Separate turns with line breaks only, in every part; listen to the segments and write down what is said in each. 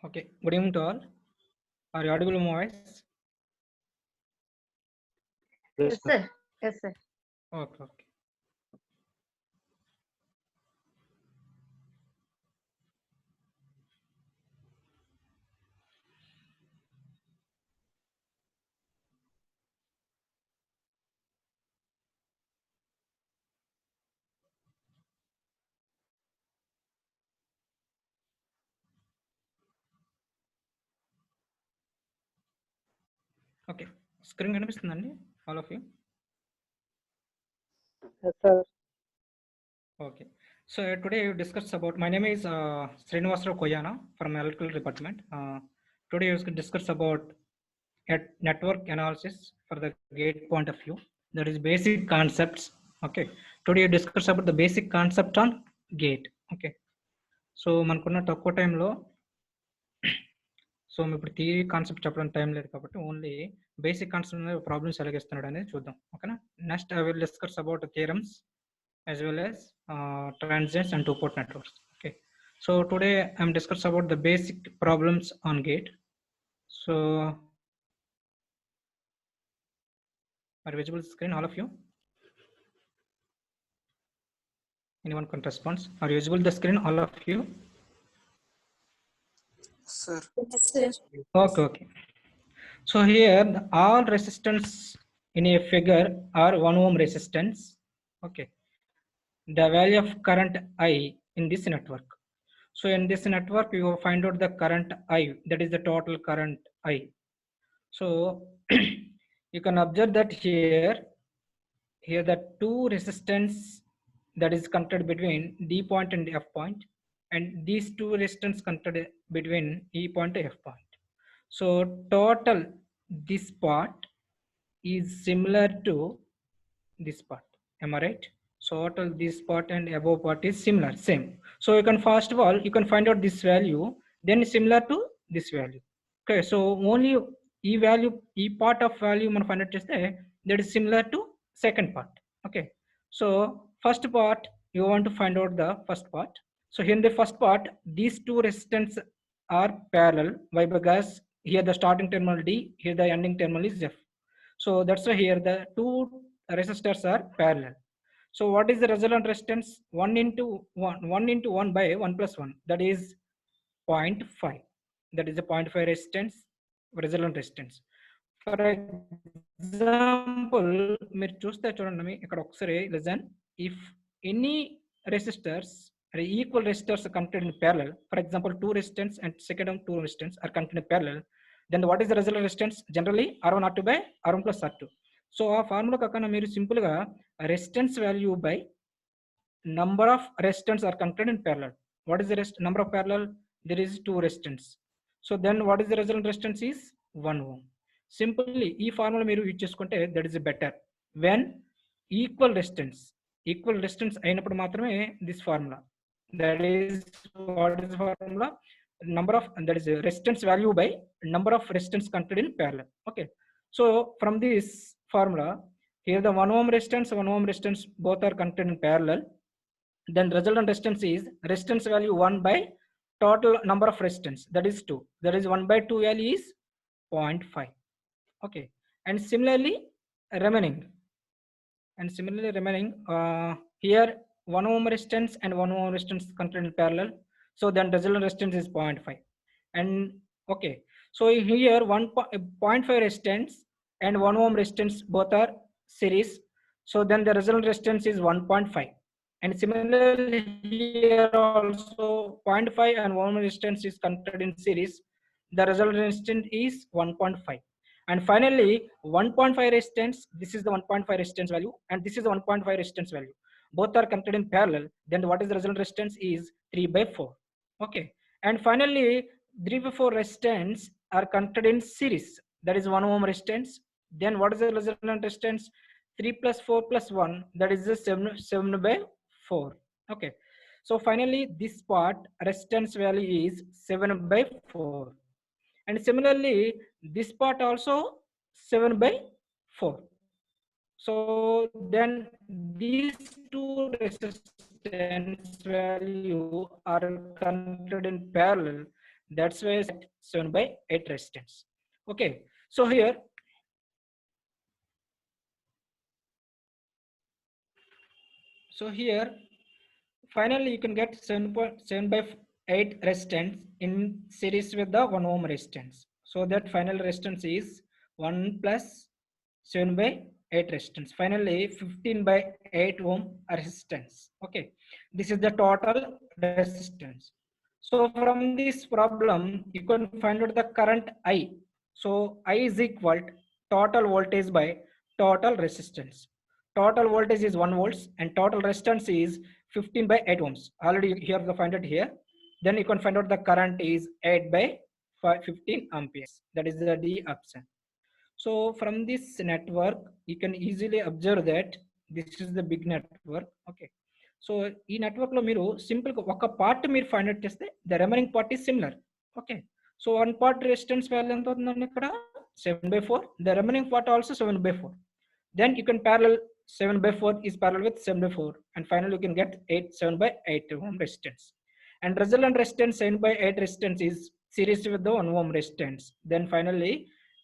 Okay, good evening to all. Are you audible, my voice?
Yes,
Yes,
sir.
sir. Yes, sir.
Okay, okay. Okay. Screen కనిపిస్తుందండి all of you?
Yes, sir.
Okay. So today we discuss about, my name is Srinivasrao Koyana from electrical department. Today we will discuss about network analysis for the gate point of view. That is basic concepts. Okay. Today we discuss about the basic concept on gate. Okay. So మనకున్న తక్కువ టైంలో so ఇప్పుడు theory concept చెప్పడానికి time లేదు కాబట్టి only basic concept మీద problems ఎలాగిస్తున్నాడు అనేది చూద్దాం ఓకేనా next I will discuss about theorems as well as transients and two-port networks. Okay, so today I'm discuss about the basic problems on gate. So are visible screen all of you? Anyone can respond? Are you visible the screen all of you?
Sir.
Yes, sir.
Okay, okay. So here all resistance in a figure are 1 ohm resistance. Okay, the value of current I in this network. So in this network you will find out the current I, that is the total current I. So you can observe that here the two resistance that is connected between D point and F point, and these two resistance connected between E point to F point. So total this part is similar to this part. Am I right? So total this part and above part is similar, same. So you can first of all you can find out this value, then similar to this value. Okay, so only e value, e part of value మనం find out చేస్తే that is similar to second part. Okay, so first part you want to find out the first part. So here in the first part these two resistance are parallel. Why? Because here the starting terminal D, here the ending terminal is F. So that's why here the two resistors are parallel. So what is the resultant resistance? 1 into 1 by 1 plus 1, that is 0.5. That is the 0.5 resistance, resultant resistance. For example, మీరు చూస్తే చూడండి ఇక్కడ ఒకసారి listen, if any resistors are equal resistors are connected in parallel, for example 2 resistance and second 2 resistance are connected in parallel, then what is the resultant resistance? Generally R1 R2 by R1 plus R2. So ఆ formula కాకుండా మీరు simple గా resistance value by number of resistance are connected in parallel. What is the number of parallel? There is 2 resistance. So then what is the resultant resistance is 1 ohm. Simply ఈ formula మీరు use చేసుకుంటే that is better. When equal resistance అయినప్పుడు మాత్రమే this formula. That is what is the formula? Number of, that is resistance value by number of resistance connected in parallel. Okay, so from this formula here the 1 ohm resistance both are connected in parallel, then resultant resistance is resistance value 1 by total number of resistance, that is 2, that is 1 by 2 value is 0.5. Okay, and similarly remaining here 1 ohm resistance and 1 ohm resistance connected in parallel, so then resultant resistance is 0.5. And okay, so here 0.5 resistance and 1 ohm resistance both are series, so then the resultant resistance is 1.5. And similarly here also 0.5 and 1 ohm resistance is connected in series, the resultant resistance is 1.5. And finally 1.5 resistance, this is the 1.5 resistance value and this is the 1.5 resistance value, both are connected in parallel, then what is the resultant resistance is 3 by 4. Okay, and finally 3 by 4 resistance are connected in series, that is 1 ohm resistance, then what is the resultant resistance? 3 plus 4 plus 1, that is the 7 by 4. Okay, so finally this part resistance value is 7 by 4, and similarly this part also 7 by 4. So then these two resistance value are connected in parallel, That's why 7 by 8 resistance. Okay, so here finally you can get 7.7 by 8 resistance in series with the 1 ohm resistance. So that final resistance is 1 plus 7 by 8 resistance. Finally 15 by 8 ohm resistance. Okay, this is the total resistance. So from this problem you can find out the current I. So I is equal to total voltage by total resistance. Total voltage is 1 volts and total resistance is 15 by 8 ohms. Already you have to find it here. Then you can find out the current is 8 by 15 amperes. That is the D option. So from this network, you can easily observe that this is the big network. Okay. So ఈ network లో మీరు simple గా ఒక part మీరు find out చేస్తే the remaining part is similar. Okay, so one part resistance value ఎంత అవుతుందండి ఇక్కడ 7/4, the remaining part also 7/4. Then you can parallel 7/4 is parallel with 7/4 and finally you can get 7/8 ohm resistance. And resultant resistance 7/8 resistance is series with the 1 ohm resistance. Then finally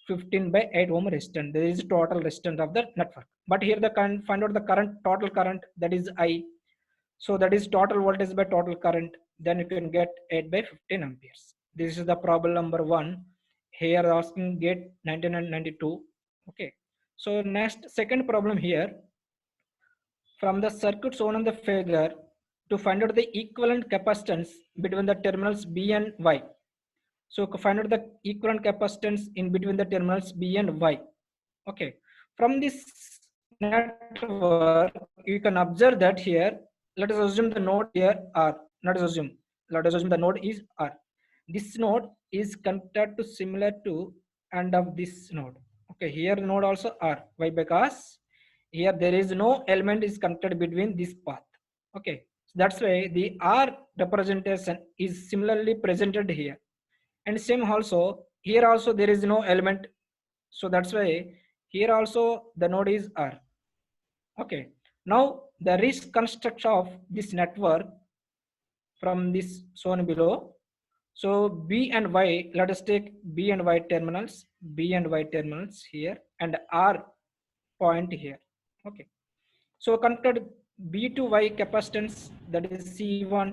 15 by 8 ohm resistance. There is total resistance of the network. But here the current, find out the current, total current, that is I. So that is total voltage by total current. Then you can get 8 by 15 amperes. This is the problem number 1. Here asking get 1992. Okay. So next second problem here, from the circuit shown on the figure, to find out the equivalent capacitance between the terminals B and Y. So find out the equivalent capacitance in between the terminals B and Y. Okay, from this network you can observe that here, let us assume the node here R. Let us assume the node is R. This node is connected to similar to end of this node. Okay, here node also R. Why? Because here there is no element is connected between this path. Okay, so that's why the R representation is similarly presented here. And same also here also there is no element, so that's why here also the node is R. Okay, now the reconstruction of this network from this shown below. So B and Y, let us take B and Y terminals, here and R point here. Okay, so connected B to Y capacitance, that is C1,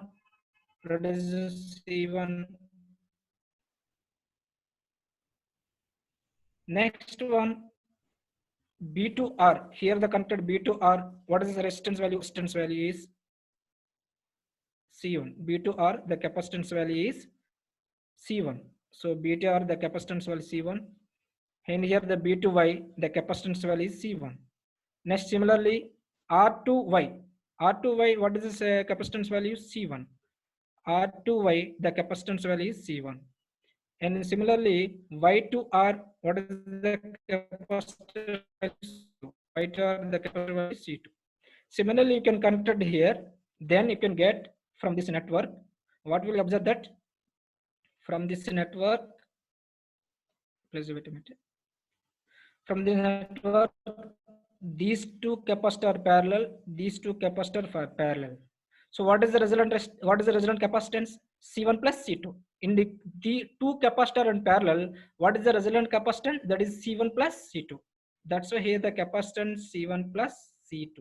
that is C1. Next one, B to R, here the connected B to R, what is the resistance value? Resistance value is C1. B to R, the capacitance value is C1. So B to R, the capacitance value is C1. And here the B to Y, the capacitance value is C1. Next, similarly, R to Y. R to Y, what is this capacitance value? C1. R to Y, the capacitance value is C1. And similarly, Y to R, what is the capacitor value? Y to R, the capacitor value is C2. Similarly, you can connect it here. Then you can get from this network. What will observe that from this network? Please wait a minute. From the network, these two capacitors are parallel. These two capacitors are parallel. So what is the resultant? What is the resultant capacitance? C1 plus C2. In the two capacitors in parallel, what is the resultant capacitance? That is C1 plus C2. That's why here the capacitance C1 plus C2.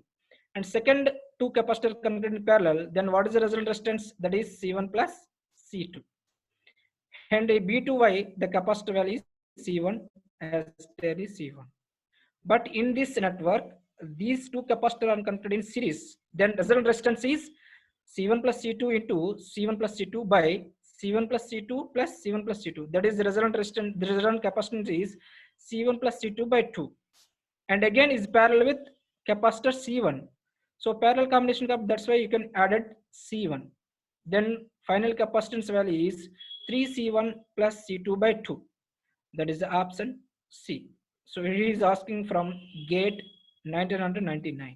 And second two capacitors connected in parallel, then what is the resultant resistance? That is C1 plus C2. And a B to Y, the capacitor value is C1 as there is C1. But in this network, these two capacitors are connected in series. Then resultant resistance is C1 plus C2 into C1 plus C2 by C1 plus C2 plus C1 plus C2. That is the resultant resistance. The resultant capacitance is C1 plus C2 by 2. And again is parallel with capacitor C1. So parallel combination, that's why you can add it C1. Then final capacitance value is 3C1 plus C2 by 2. That is the option C. So he is asking from gate 1999.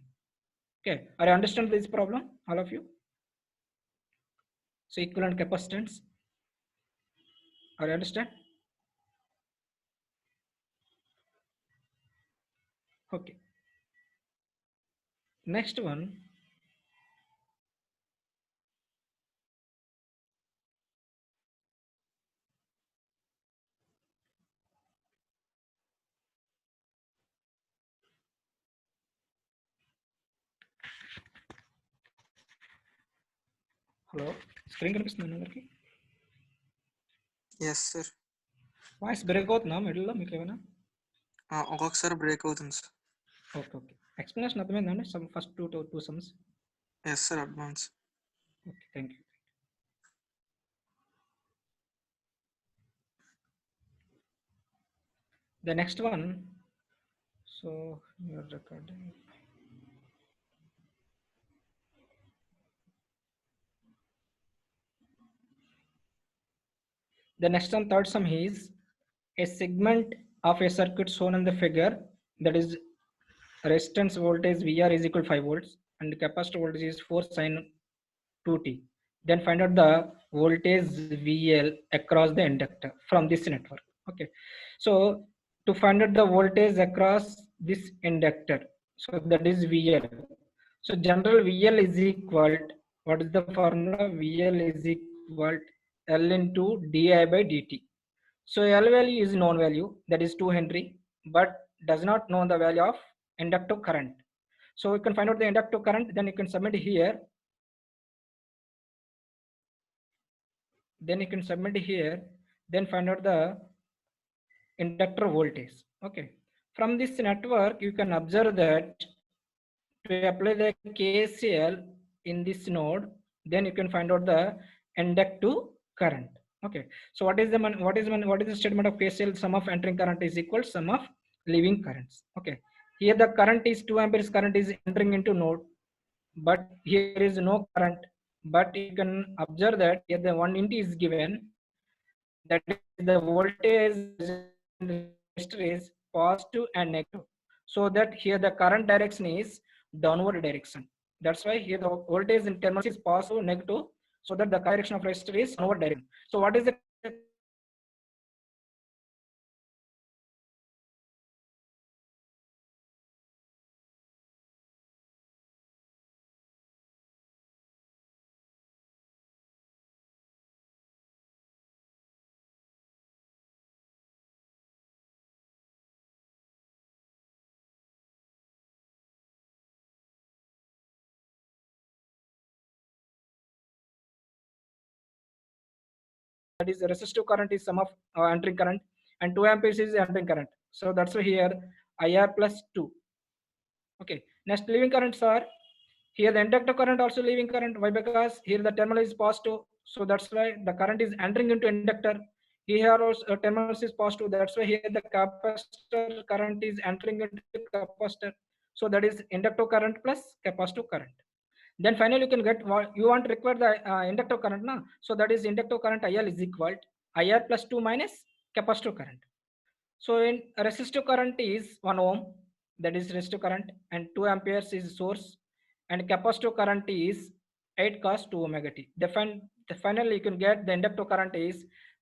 Okay, are you understand this problem, all of you? So equivalent capacitance. Are you understand? Okay. Next one. Hello screen కనిపిస్తుంది అందరికి?
Yes sir.
Voice break అవుతుందా మిడిల్లో మీకు ఏమైనా?
ఒక్కొక్కసారి break అవుతుంది sir.
Okay okay. Explanation అర్థమైందండి first two sums?
Yes sir, advance.
Okay, thank you. The next one, so you're recording. The next one, third sum is a segment of a circuit shown in the figure, that is resistance voltage VR is equal to 5 volts and capacitor voltage is 4 sin 2t. Then find out the voltage VL across the inductor from this network. Okay, so to find out the voltage across this inductor, so that is VL. So general VL is equal, what is the formula? VL is equal L into di by dt. So L value is known value, that is 2 Henry, but does not know the value of inductive current. So you can find out the inductive current, then you can submit here. Then you can submit here, then find out the inductor voltage. Okay, from this network you can observe that to apply the KCL in this node, then you can find out the inductive current. Okay, so what is the statement of KCL? Sum of entering current is equal sum of leaving currents. Okay, here the current is 2 amperes current is entering into node, but here is no current, but you can observe that here the one int is given, that is the voltage resistor is positive and negative, so that here the current direction is downward direction. That's why here the voltage in terminals is positive negative, so that the direction of resistor is downward direction. So what is the that is the resistive current is sum of entering current, and 2 amperes is entering current, so that's why here IR plus 2. Okay, next leaving currents are here the inductor current also leaving current. Why? Because here the terminal is positive, so that's why the current is entering into inductor. Here also terminal is positive, that's why here the capacitor current is entering into capacitor, so that is inductor current plus capacitor current. Then finally you can get what you want to require the inductor current na, so that is inductor current IL is equal IR plus 2 minus capacitor current. So in resistive current is 1 ohm, that is resistive current, and 2 amperes is source, and capacitor current is 8 cos 2 omega t. Finally you can get the inductor current is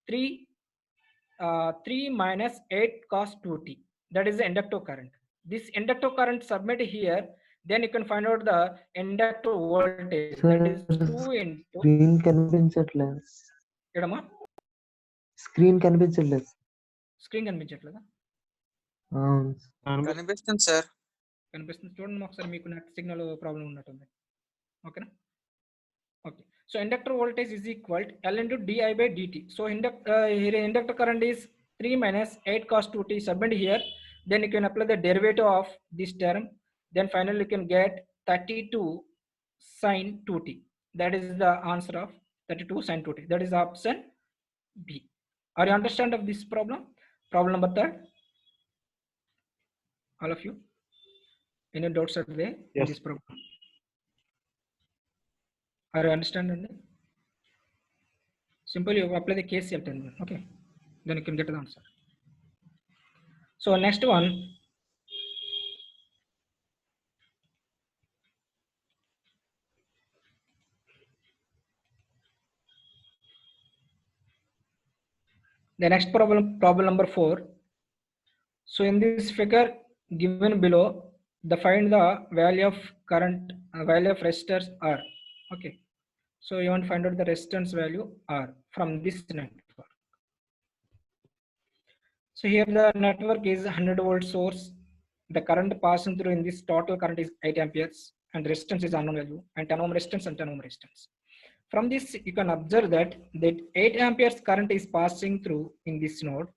3 minus 8 cos 2t, that is the inductor current. This inductor current submit here, then you can find out the inductor voltage, that is 2 into
screen కనిపించట్లేదు.
ఎడమా
screen కనిపించట్లేదు.
Screen కనిపించట్లేదా?
కనిపిస్తుంది sir.
కనిపిస్తుంది, చూడండి ఒకసారి, మీకు net signal problem ఉన్నట్టుంది. ఓకేనా? Okay, so inductor voltage is equal L into di by dt. So here inductor current is 3 minus 8 cos 2t, submit here, then you can apply the derivative of this term, then finally you can get 32 sin 2t. That is the answer of 32 sin 2t. That is option B. Are you understand of this problem? Problem number 3. All of you, any doubts are there?
Yes.
In this problem? Are you understanding? Simply you apply the KCL terminal. Okay, then you can get the answer. So next one, the next problem number 4. So in this figure given below, the find the value of current, value of resistors R. Okay, so you want to find out the resistance value R from this network. So here the network is 100 volt source, the current passing through in this total current is 8 amperes, and resistance is unknown value, and 10 ohm resistance and 10 ohm resistance. From this, you can observe that 8 amperes current is passing through in this node.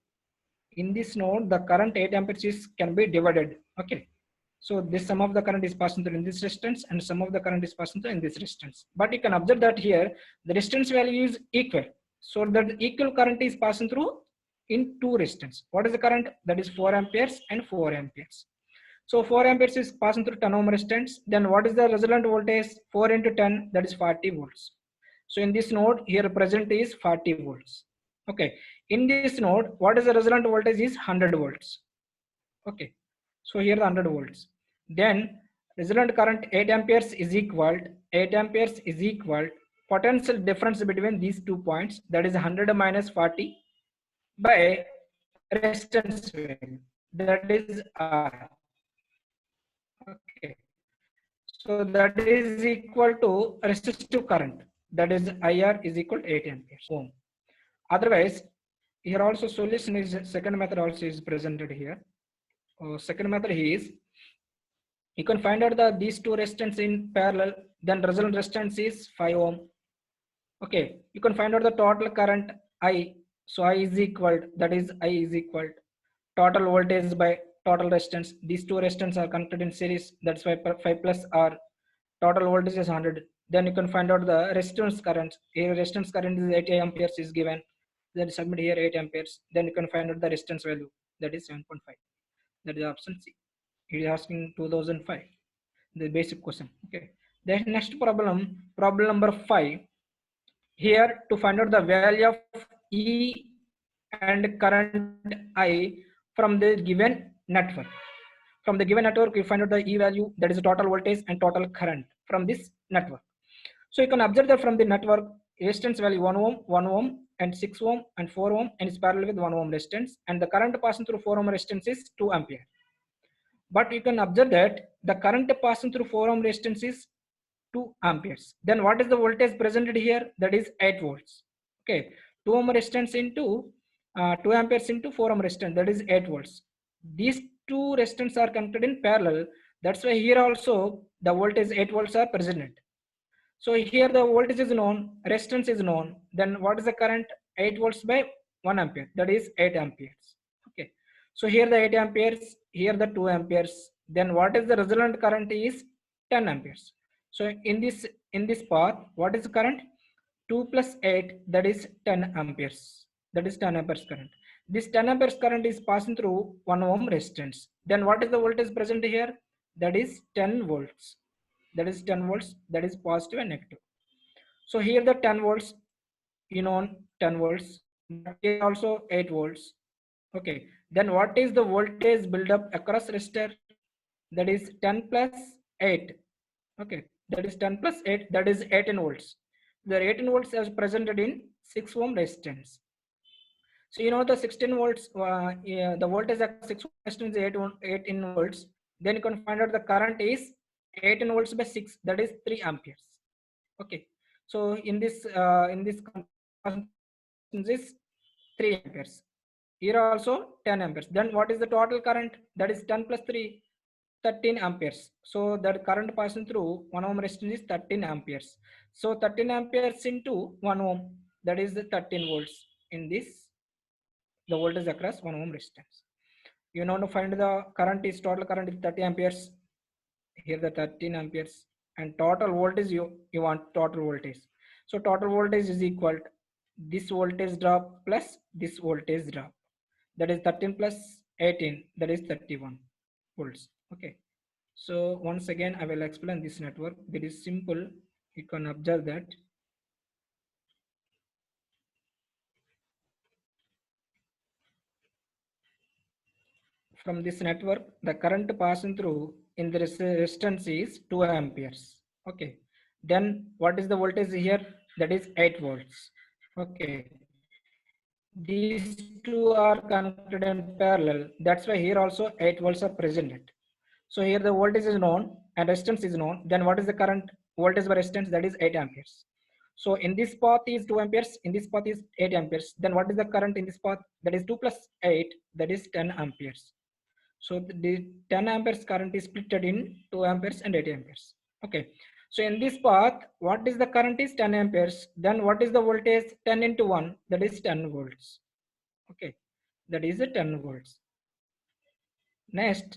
In this node, the current 8 amperes can be divided. Okay. So this sum of the current is passing through in this resistance and some of the current is passing through in this resistance. But you can observe that here, the resistance value is equal. So that equal current is passing through in two resistance. What is the current? That is 4 amperes and 4 amperes. So 4 amperes is passing through 10 ohm resistance. Then what is the resultant voltage? 4 into 10, that is 40 volts. So in this node here present is 40 volts. Okay. In this node, what is the resultant voltage is 100 volts. Okay. So here the 100 volts. Then resultant current 8 amperes is equal, potential difference between these 2 points, that is 100 minus 40 by resistance value, that is R. Okay. So that is equal to resistive current, that is IR is equal to 8 amperes ohm. Otherwise, here also solution is, second method also is presented here. Second method is, you can find out these two resistance in parallel, then resultant resistance is 5 ohm. Okay, you can find out the total current I. So I is equal, that is I is equal total voltage by total resistance. These two resistance are connected in series, that's why 5 plus R. Total voltage is 100. Then you can find out the resistance current. Here resistance current is 8 amperes is given. Then submit here 8 amperes. Then you can find out the resistance value, that is 7.5. That is option C. It is asking 2005, the basic question. Okay. The next problem, problem number 5. Here to find out the value of E and current I from the given network. From the given network, you find out the E value, that is the total voltage and total current from this network. So you can observe that from the network, resistance value 1 ohm, and 6 ohm and 4 ohm, and is parallel with 1 ohm resistance, and the current passing through 4 ohm resistance is 2 ampere. But you can observe that the current passing through 4 ohm resistance is 2 amperes. Then what is the voltage presented here? That is 8 volts. Okay, 2 ohm resistance into 2 amperes into 4 ohm resistance, that is 8 volts. These two resistance are connected in parallel. That's why here also the voltage 8 volts are presented. So here the voltage is known, resistance is known. Then what is the current? 8 volts by 1 ampere, that is 8 amperes. Okay. So here the 8 amperes, here the 2 amperes. Then what is the resultant current is 10 amperes. So in this path, what is the current? 2 plus 8, that is 10 amperes. That is 10 amperes current. This 10 amperes current is passing through 1 ohm resistance. Then what is the voltage present here? That is 10 volts. That is 10 volts, that is positive and negative. So here the 10 volts, 10 volts, but here also 8 volts. Okay, then what is the voltage build up across resistor? That is 10 plus 8. Okay, that is 10 plus 8, that is 18 volts. The 18 volts is presented in 6 ohm resistance. So the 16 volts, the voltage at 6 ohm resistance is 18 volts. Then you can find out the current is 18 volts by 6, that is 3 amperes. Okay, so in this is 3 amperes. Here also 10 amperes. Then what is the total current? That is 10 plus 3, 13 amperes. So that current passing through 1 ohm resistance is 13 amperes. So 13 amperes into 1 ohm, that is the 13 volts in this, the voltage across 1 ohm resistance. To find the current is, total current is 30 amperes. Here the 13 amperes, and total voltage, you want total voltage. So total voltage is equal to this voltage drop plus this voltage drop, that is 13 plus 18, that is 31 volts. Okay, so once again I will explain this network. It is simple. You can observe that from this network, the current passing through in the resistance is 2 amperes. Okay, then what is the voltage here? That is 8 volts. Okay, these two are connected in parallel. That's why here also 8 volts are presented. So here the voltage is known and resistance is known. Then what is the current? Voltage by resistance, that is 8 amperes. So in this path is 2 amperes, in this path is 8 amperes. Then what is the current in this path? That is 2 plus 8, that is 10 amperes. So the 10 amperes current is split in 2 amperes and 8 amperes. Okay. So in this path, what is the current is 10 amperes. Then what is the voltage? 10 into 1, that is 10 volts. Okay, that is a 10 volts. Next,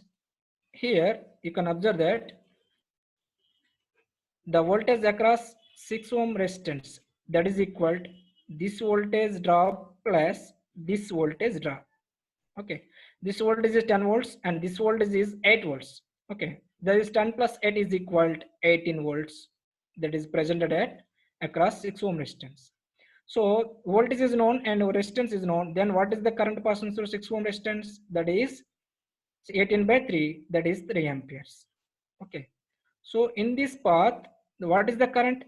here you can observe that the voltage across 6 ohm resistance, that is equal to this voltage drop plus this voltage drop. Okay, this voltage is 10 volts and this voltage is 8 volts. Okay, that is 10 plus 8 is equal to 18 volts, that is presented at across 6 ohm resistance. So voltage is known and resistance is known. Then what is the current passing through 6 ohm resistance? That is 18 by 3, that is 3 amperes. Okay, so in this path, what is the current?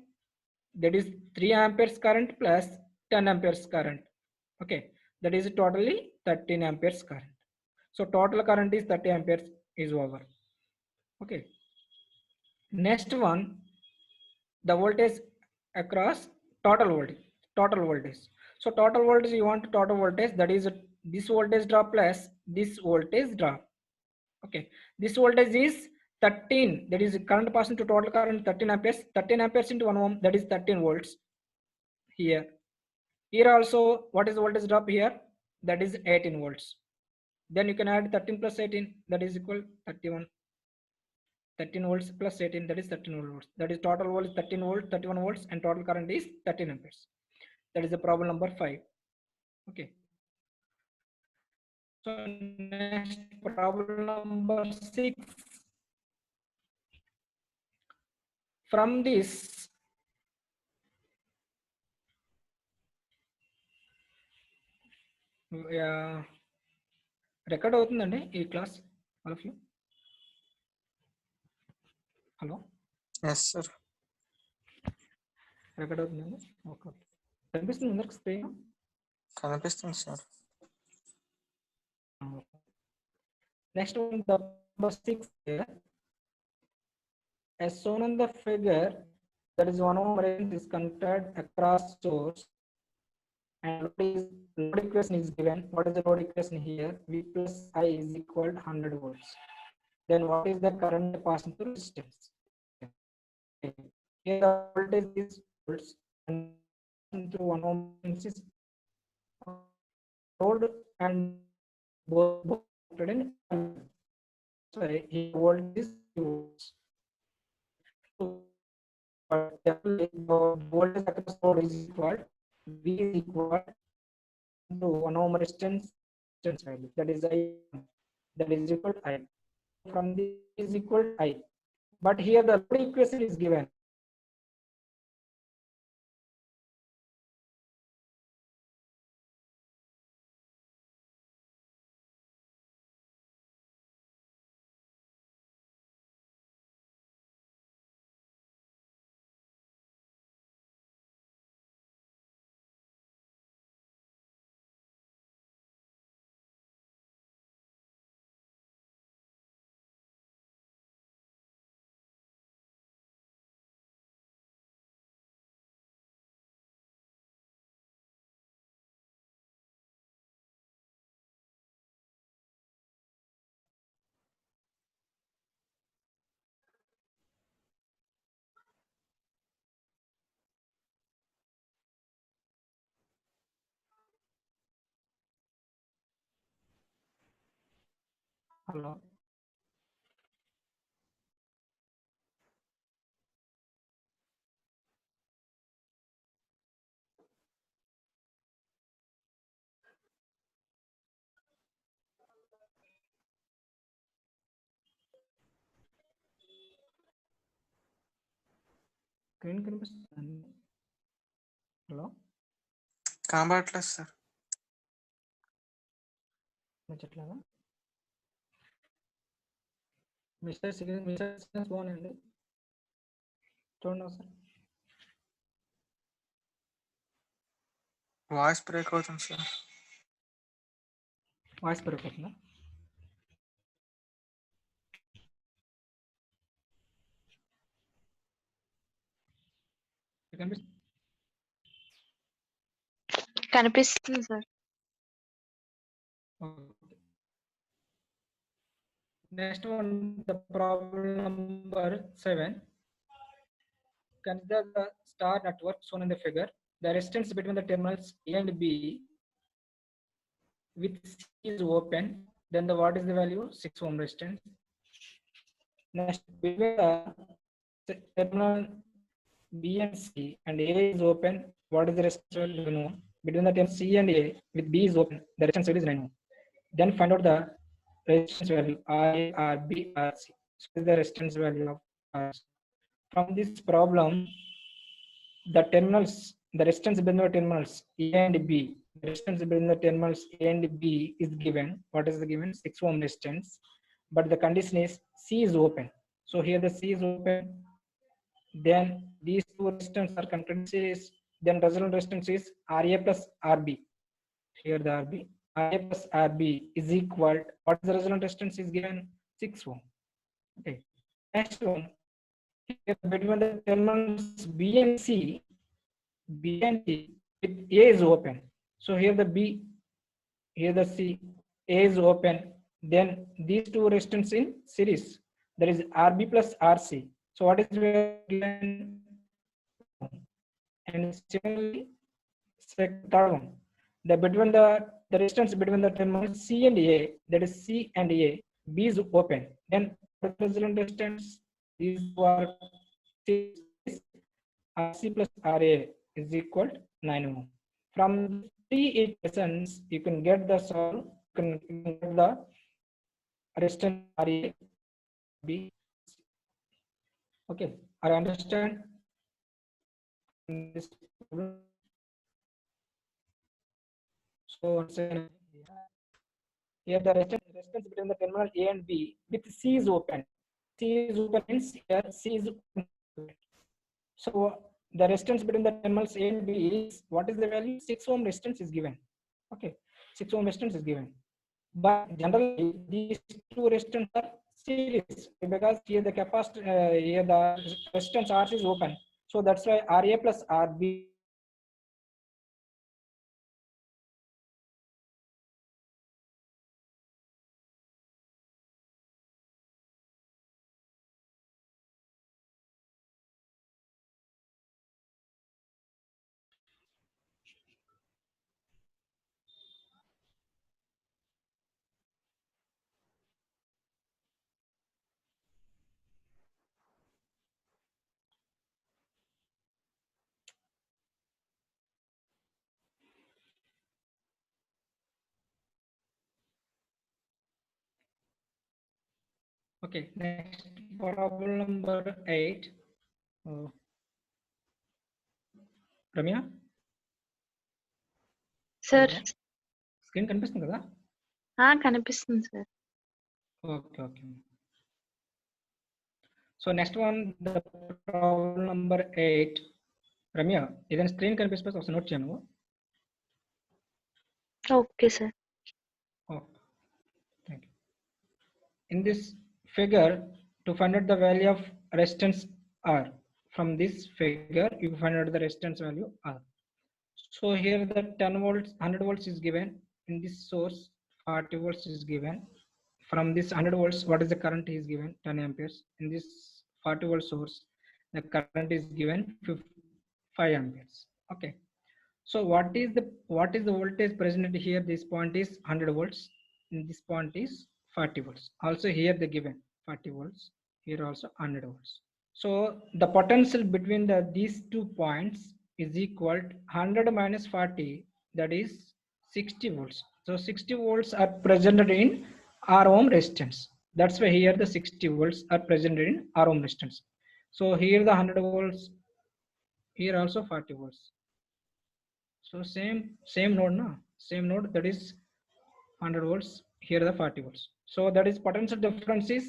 That is 3 amperes current plus 10 amperes current. Okay, that is totally 13 amperes current. So total current is 30 amperes is over. Okay, next one, the voltage across total voltage. So total voltage, you want total voltage, that is this voltage drop plus this voltage drop. Okay, this voltage is 13, that is current passing to total current 13 amperes. 13 amperes into 1 ohm, that is 13 volts. Here also, what is the voltage drop here? That is 18 volts. Then you can add 13 plus 18, that is equal 31. 13 volts plus 18, that is 13 volts. That is total voltage 13 volts, 31 volts, and total current is 13 amperes. That is the problem number 5. Okay. So next, problem number 6. From this, record అవుతుందండి ఈ class all of you? Hello,
yes sir.
Record అవుతుందండి? Okay, కనిపిస్తుంది అందరికి screen?
కనిపిస్తుంది sir.
Next one, the number 6 here. As shown on the figure, that is 1 ohm resistance is connected across source, and load equation is given. What is the load equation here? V plus I is equal to 100 volts. Then what is the current passing through resistance? Here the voltage is volts and through 1 ohm resistance, load and both in. So here voltage is volts. So definitely the voltage across load is equal, V is equal to 1 ohm resistance value, that is I, that is equal to I. From this is equal to I, but here the load equation is given. Hello. Screen కనిపిస్తుంది? Hello,
కనబడట్లేదు sir.
చెట్లాగా mister signals బాగున్నాయండి, చూడండి ఒకసారి.
Voice break అవుతుంది sir.
Voice పెరిగిపోతుందా?
కనిపిస్తుంది sir.
Next one, the problem number 7. consider the star network shown in the figure. The resistance between the terminals A and B with C is open. Then the what is the value? 6 ohm resistance. Next, between the terminal B and C and A is open. What is the resistance value? You know. Between the terminal C and A with B is open, the resistance value is 9 ohm. Then find out the resistance value RA, RB, RC. So this is the resistance value of RC. From this problem, the terminals, the resistance between the terminals A and B, the resistance between the terminals A and B is given. What is the given? 6 ohm resistance. But the condition is C is open. So here the C is open. Then these two resistance are connected series. Then resultant resistance is RA plus RB. Here the RB. RA plus RB is equal. What is the resultant resistance is given? 6 ohm. Okay. Next one. Here between the terminals B and C, B and C with A is open. So here the B, here the C, A is open. Then these two resistance in series. That is RB plus RC. So what is given? And similarly, third one. The between the resistance between the terminals C and A, that is C and A, B is open. Then the resultant resistance is for RC plus RA is equal to 9 ohm. From three equations, you can get the solve. You can get the resistance RA, B. Okay, I understand this problem. So once again, here the resistance between the terminal A and B with C is open. C is open means here C is open. So the resistance between the terminals A and B is, what is the value? 6 ohm resistance is given. Okay, 6 ohm resistance is given. But generally these two resistance are series because here the capacitor, here the resistance RC is open. So that's why RA plus RB Okay, next problem number 8. Ramya,
sir
screen కనిపిస్తుంది కదా?
కనిపిస్తుంది sir.
Okay, okay. So next one, the problem number 8. Ramya, ఏదైనా screen కనిపిస్తే ఒకసారి note చేయను.
Okay sir.
Oh, thank you. In this figure, to find out the value of resistance R, from this figure, you find out the resistance value R. So here the 10 volts, 100 volts is given. In this source, 40 volts is given. From this 100 volts, what is the current is given? 10 amperes. In this 40 volt source, the current is given 5 amperes. Okay. So what is the voltage present here? This point is 100 volts. And this point is 40 volts. Also here the given 40 volts. Here also 100 volts. So the potential between these 2 points is equal to 100 minus 40, that is 60 volts. So 60 volts are presented in R ohm resistance. That's why here the 60 volts are presented in R ohm resistance. So here the 100 volts, here also 40 volts. So same node, no? Same node, that is 100 volts, here the 40 volts. So that is potential difference is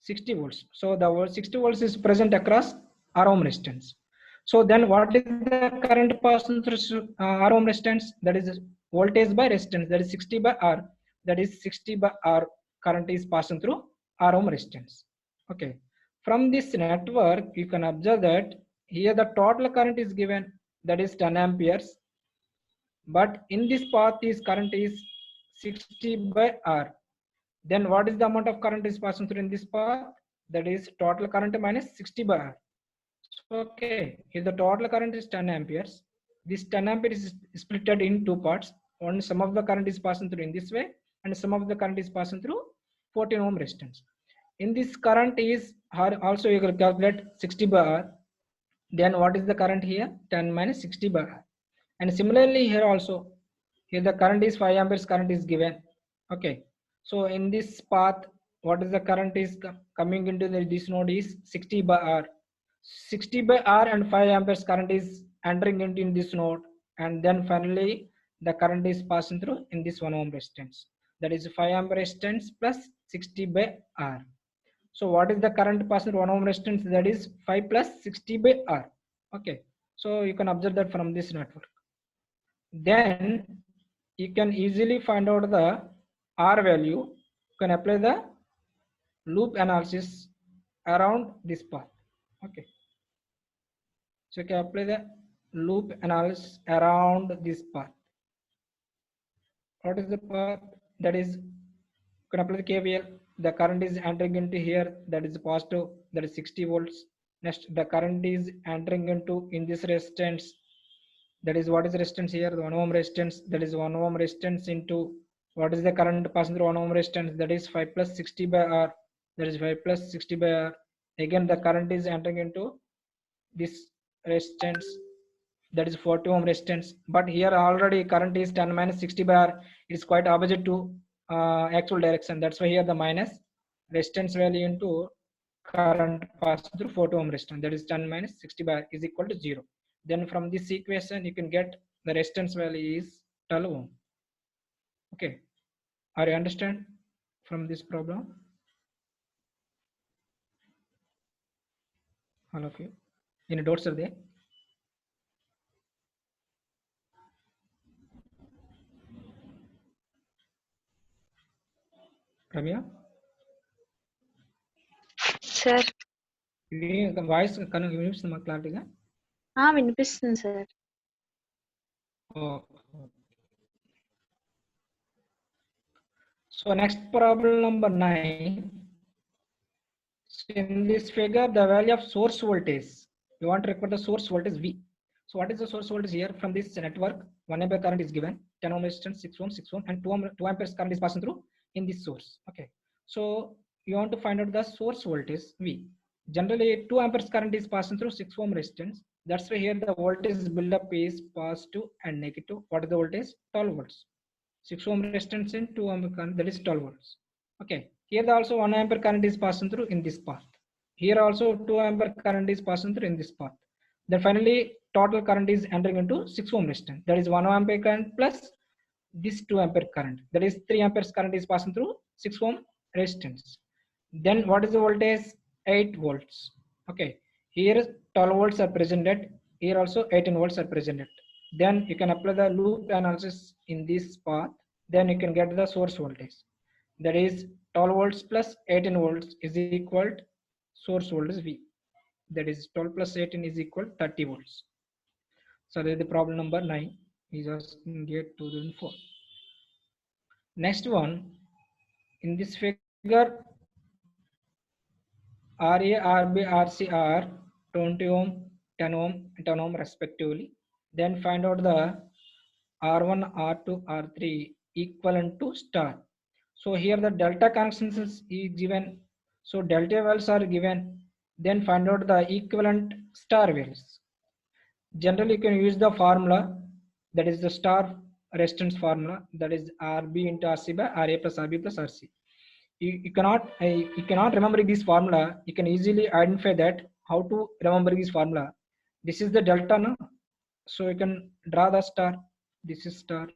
60 volts. So the 60 volts is present across R ohm resistance. So then what is the current passing through R ohm resistance? That is voltage by resistance, that is 60 by R. That is 60 by R current is passing through R ohm resistance. Okay. From this network, you can observe that here the total current is given, that is 10 amperes. But in this path is current is 60 by R. Then what is the amount of current is passing through in this path? That is total current minus 60 by R. So, okay, if the total current is 10 amperes, this 10 amperes is splitted in two parts. One, some of the current is passing through in this way, and some of the current is passing through 14 ohm resistance. In this current is also you can calculate 60 by R. Then what is the current here? 10 minus 60 by R. And similarly here also, here the current is 5 amperes current is given. Okay, so in this path, what is the current is coming into this node is 60 by R. 60 by R and 5 amperes current is entering into in this node, and then finally the current is passing through in this 1 ohm resistance. That is 5 ampere resistance plus 60 by R. So what is the current passing 1 ohm resistance? That is 5 plus 60 by R. Okay, so you can observe that from this network. Then you can easily find out the R value. You can apply the loop analysis around this path. Okay, so you can apply the loop analysis around this path. What is the path? That is, you can apply the KVL. The current is entering into here, that is positive, that is 60 volts. Next, the current is entering into in this resistance, that is what is resistance here, the 1 ohm resistance, that is 1 ohm resistance into what is the current passing through 1 ohm resistance, that is 5 plus 60 by R, that is 5 plus 60 by R. Again the current is entering into this resistance, that is 40 ohm resistance, but here already current is 10 minus 60 by R. It is quite opposite to actual direction. That's why here the minus resistance value into current passing through 40 ohm resistance, that is 10 minus 60 by R is equal to 0. Then from this equation you can get the resistance value is 12 ohm. Okay, are you understand from this problem, all of you? Any doubts are there? Ramya,
sir
voice కనుక వినిపిస్తుంది మాకు క్లారిటీగా?
వినిపిస్తుంది sir.
So next problem number 9. So in this figure, the value of source voltage, you want to record the source voltage V. So what is the source voltage here? From this network, 1 ampere current is given, 10 ohm resistance, 6 ohm, and 2 amperes current is passing through in this source. Okay, so you want to find out the source voltage V. Generally 2 amperes current is passing through 6 ohm resistance. That's why here the voltage buildup is positive and negative. What is the voltage? 12 volts. 6 ohm resistance in 2 ampere current, that is 12 volts. Okay, here also 1 ampere current is passing through in this path. Here also 2 ampere current is passing through in this path. Then finally total current is entering into 6 ohm resistance, that is 1 ampere current plus this 2 ampere current, that is 3 amperes current is passing through 6 ohm resistance. Then what is the voltage? 8 volts. Okay, here 12 volts are presented, here also 18 volts are presented. Then you can apply the loop analysis in this path, then you can get the source voltage, that is 12 volts plus 18 volts is equal to source voltage V, that is 12 plus 18 is equal to 30 volts. So that is the problem number 9 is asking year 2004. Next one, in this figure, RA, RB, RC are 20 ohm, 10 ohm, 10 ohm respectively. Then find out the R1, R2, R3 equivalent to star. So here the delta connections is given. So delta values are given. Then find out the equivalent star values. Generally you can use the formula, that is the star resistance formula, that is RB into RC by RA plus RB plus RC. You cannot remember this formula. You can easily identify that how to remember this formula. This is the delta now, so you can draw the star. This is star.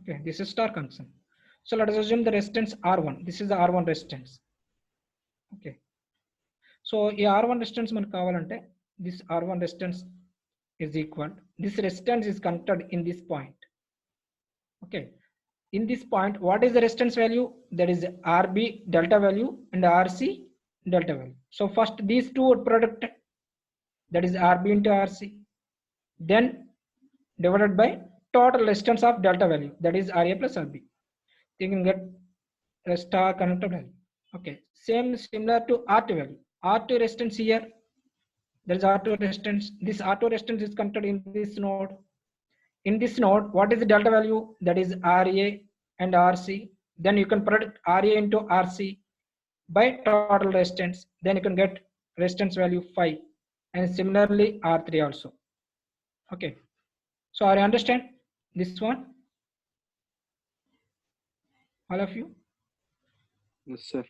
Okay, this is star connection. So let us assume the resistance R1. This is the R1 resistance. Okay, so ఈ R1 resistance మనకు కావాలంటే this R1 resistance is equal, this resistance is connected in this point. Okay, in this point what is the resistance value? That is RB delta value and RC delta value. So first these two product, that is RB into RC, then divided by total resistance of delta value, that is RA plus RB. You can get a star connected value. Okay, similar to R2 value. R2 resistance here. There is R2 resistance. This R2 resistance is connected in this node. In this node, what is the delta value? That is RA and RC. Then you can product RA into RC by total resistance. Then you can get resistance value 5. And similarly R3 also. Okay. So are you understand this one? All of you?
Yes, sir.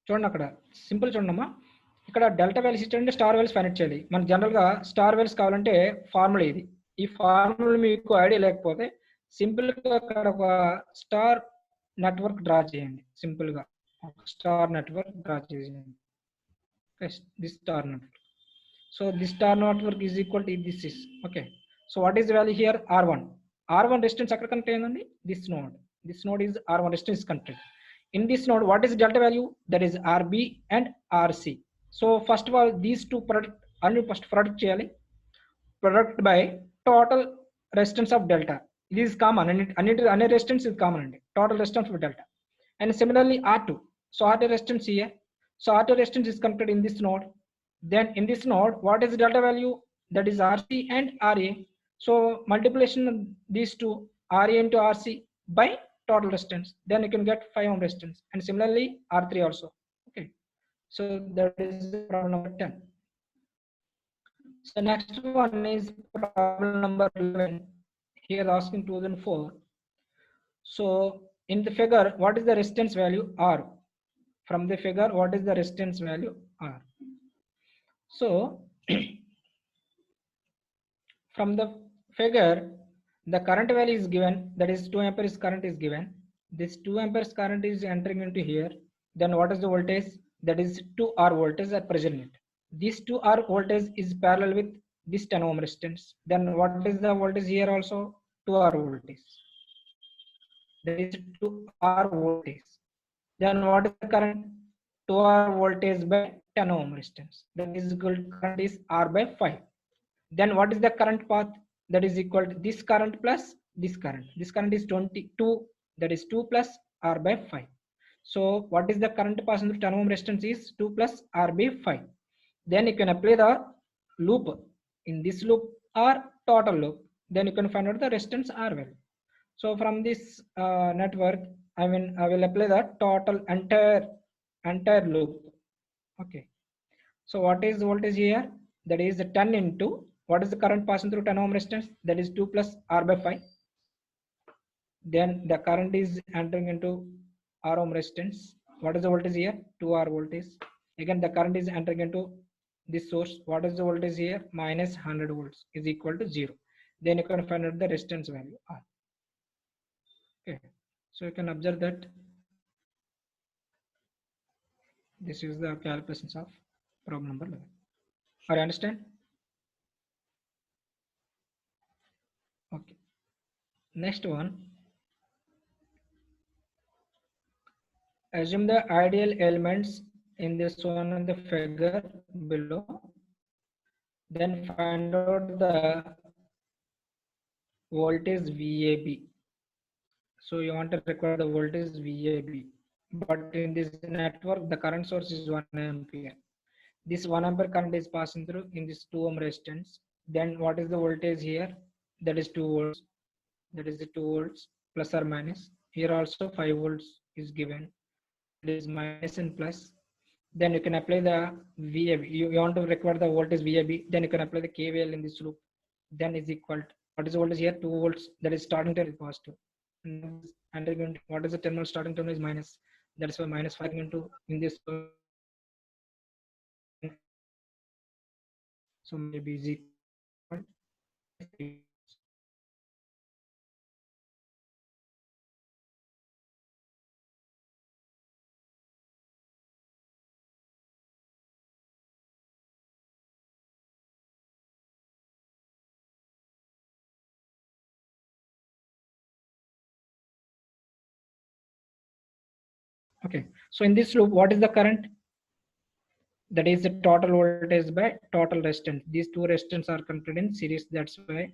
చూడండి అక్కడ simple చూడమ్మా ఇక్కడ delta values ఇచ్చారంటే star values find చేయాలి మనకు జనరల్గా star values కావాలంటే formula ఇది ఈ ఫార్ములా మీకు ఐడియా లేకపోతే సింపుల్గా అక్కడ ఒక స్టార్ నెట్వర్క్ డ్రా చేయండి సింపుల్గా ఒక స్టార్ నెట్వర్క్ డ్రా చేయండి this star network so this star network is equal to this is okay so what is value here R1 resistance ఎక్కడ కనెక్ట్ అయిందండి this node is R1 resistance connected. In this node, what is the delta value? That is RB and RC. So first of all, these two product, first product cheyali. Product by total resistance of delta. This is common, and resistance is common. Total resistance of delta. And similarly R2. So R2 resistance here. So R2 resistance is connected in this node. Then in this node, what is the delta value? That is RC and RA. So multiplication of these two, RA into RC by total resistance, then you can get 5 ohm resistance. And similarly R3 also. Okay, so that is problem number 10. So next one is problem number 11. Here asking 2004. So in the figure, what is the resistance value R? From the figure, what is the resistance value R? So from the figure, the current value is given, that is 2 amperes current is given. This 2 amperes current is entering into here. Then what is the voltage? That is 2R voltage at present net. This 2R voltage is parallel with this 10 ohm resistance. Then what is the voltage here also? 2R voltage. That is 2R voltage. Then what is the current? 2R voltage by 10 ohm resistance. That is equal to current is R by 5. Then what is the current path? That is equal to this current plus this current. This current is 22, that is 2 plus R by 5. So what is the current passing through 10 ohm resistance is 2 plus R by 5. Then you can apply the loop in this loop or total loop. Then you can find out the resistance R value. So from this network, I will apply the total entire loop. Okay. So what is the voltage here? That is 10 into, what is the current passing through 10 ohm resistance? That is 2 plus R by 5. Then the current is entering into R ohm resistance. What is the voltage here? 2R voltage. Again, the current is entering into this source. What is the voltage here? Minus 100 volts is equal to 0. Then you can find out the resistance value R. Okay. So you can observe that this is the calculations of problem number 11. Are you understand? Okay. Next one. Assume the ideal elements in this one in the figure below. Then find out the voltage VAB. So you want to record the voltage VAB. But in this network, the current source is 1 ampere. This 1 ampere current is passing through in this 2 ohm resistance. Then what is the voltage here? That is 2 volts. That is the 2 volts plus or minus. Here also 5 volts is given. It is minus and plus. Then you can apply the VAB. You want to record the voltage VAB. Then you can apply the KVL in this loop. Then is equal to, what is the voltage here? 2 volts. That is starting term is positive. And what is the terminal starting term is minus. That is why minus 5 into in this. So maybe is equal. Okay, so in this loop, what is the current? That is the total voltage by total resistance. These two resistance are connected in series. That's why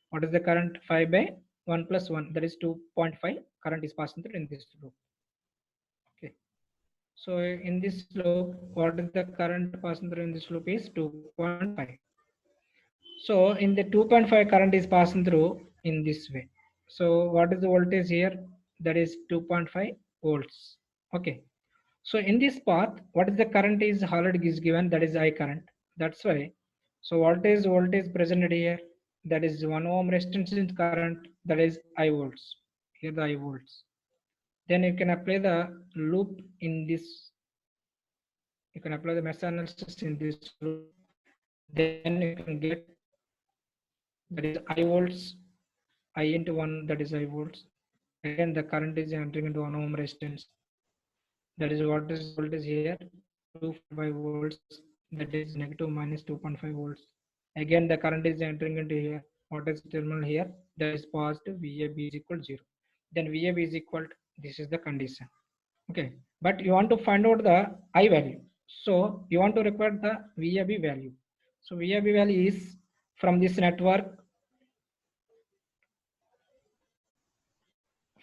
what is the current? 5 by 1 plus 1. That is 2.5. Current is passing through in this loop. Okay. So in this loop, what is the current passing through in this loop is 2.5. So in the 2.5 current is passing through in this way. So what is the voltage here? That is 2.5 volts. Okay. So in this path, what is the current is already is given, that is I current. That's why. So what is voltage presented here? That is 1 ohm resistance in current, that is I volts. Here the I volts. Then you can apply the loop in this. You can apply the mesh analysis in this loop. Then you can get, that is I volts, I into 1, that is I volts. Again the current is entering into 1 ohm resistance. That is what is voltage here, 2.5 volts. That is negative minus 2.5 volts. Again the current is entering into here. What is terminal here? That is positive. VAB is equal to 0. Then VAB is equal to, this is the condition. Okay, but you want to find out the I value. So you want to require the VAB value. So VAB value is from this network.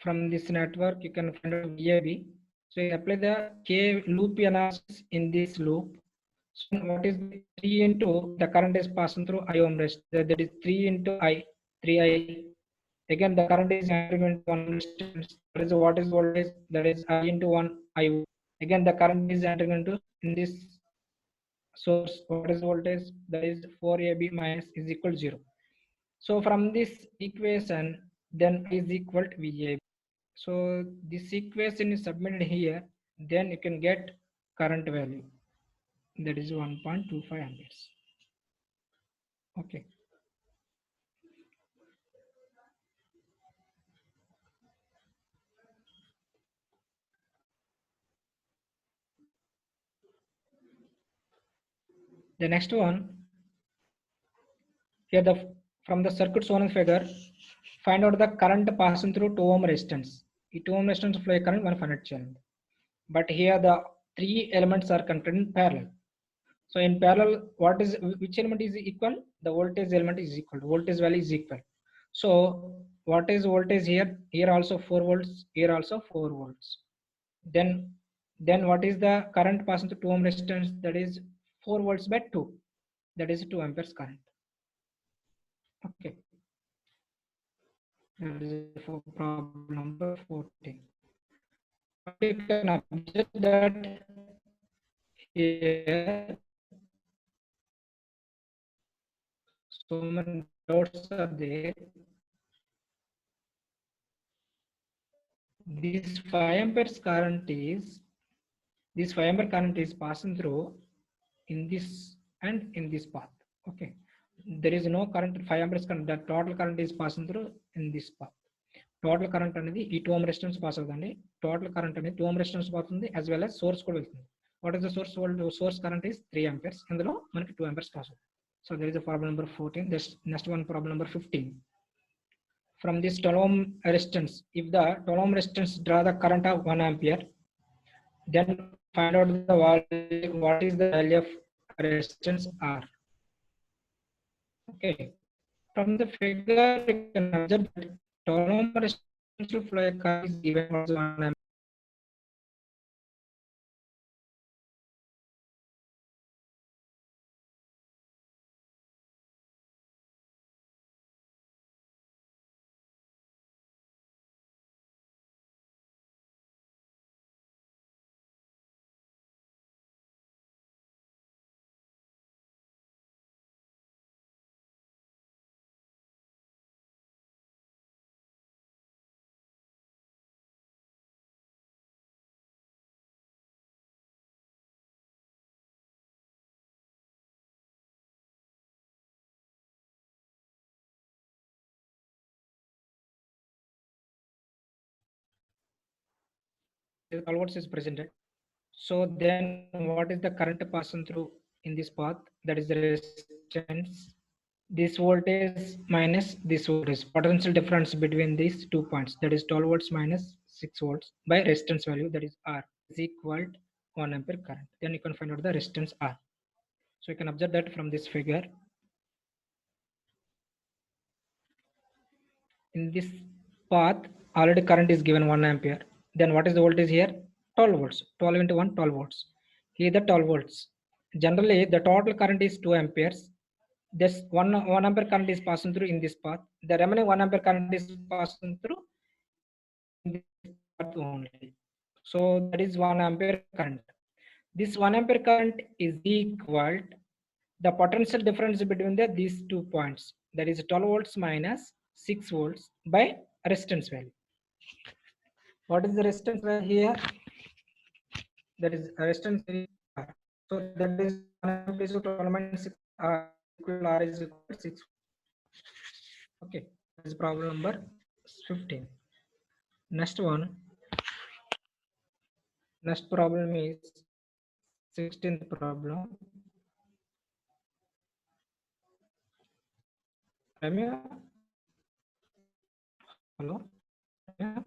From this network, you can find out VAB. So you apply the K loop analysis in this loop. So what is the 3 into the current is passing through I ohm resistor. That is 3 into I, 3I. Again the current is entering into 1 resistance. That is what is voltage? That is I into 1 I. Again the current is entering into in this source. What is voltage? That is 4AB minus is equal to 0. So from this equation, then I is equal to VAB. So this equation is submitted here, then you can get current value, that is 1.25 amperes. Okay. The next one, here the from the circuit shown in figure, find out the current passing through 2 ohm resistance. The 2 ohm resistance flow current 100 channel. But here the three elements are connected in parallel. So in parallel, what is which element is equal? The voltage element is equal. Voltage value is equal. So what is voltage here? Here also 4 volts. Here also 4 volts. Then what is the current passing through 2 ohm resistance? That is 4 volts by 2. That is 2 amperes current. Okay. That is for problem number 14. But you can observe that here so many dots are there. This 5 amperes current is, this 5 ampere current is passing through in this and in this path. Okay. There is no current 5 amperes current. The total current is passing through in this path. Total current అనేది ఈ 2 ohm resistance pass అవుతుంది. Total current అనేది 2 ohm resistance పోతుంది as well as source కూడా వెళ్తుంది. What is the source? Source current is 3 amperes. అందులో మనకి 2 amperes pass అవుతుంది. So there is a problem number 14. This next one, problem number 15. From this 12 ohm resistance, if the 12 ohm resistance draw the current of 1 ampere, then find out the value, what is the value of resistance R. Okay. From the figure, you can observe that 12 ohm resistance to flow current is given as 1 ampere. The volts is presented. So then what is the current passing through in this path? That is the resistance. This voltage minus this voltage. Potential difference between these 2 points, that is 12 volts minus 6 volts by resistance value, that is R, is equal to 1 ampere current. Then you can find out the resistance R. So you can observe that from this figure. In this path, already current is given 1 ampere. Then what is the voltage here? 12 volts. 12 into 1, 12 volts. Here the 12 volts. Generally, the total current is 2 amperes. This 1 ampere current is passing through in this path. The remaining 1 ampere current is passing through in this path only. So that is 1 ampere current. This 1 ampere current is equal the potential difference between these 2 points, that is 12 volts minus 6 volts by resistance value. What is the resistance value here? That is a resistance value R. So that is 1 ampere is 12 minus 6 R equal R is equal to 6. Okay, this is problem number 15. Next one. Next problem is 16th problem. Ramya? Hello? Ramya?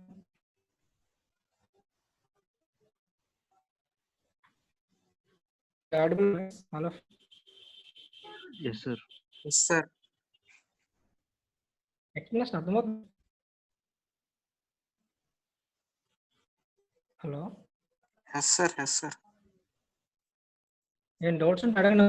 Audible, guys? All of
Yes, sir.
Yes, sir.
explanation అర్థమవుతుంది. Hello
Yes, sir. Yes, sir.
ఏం doubts ఉంటే అడగండి.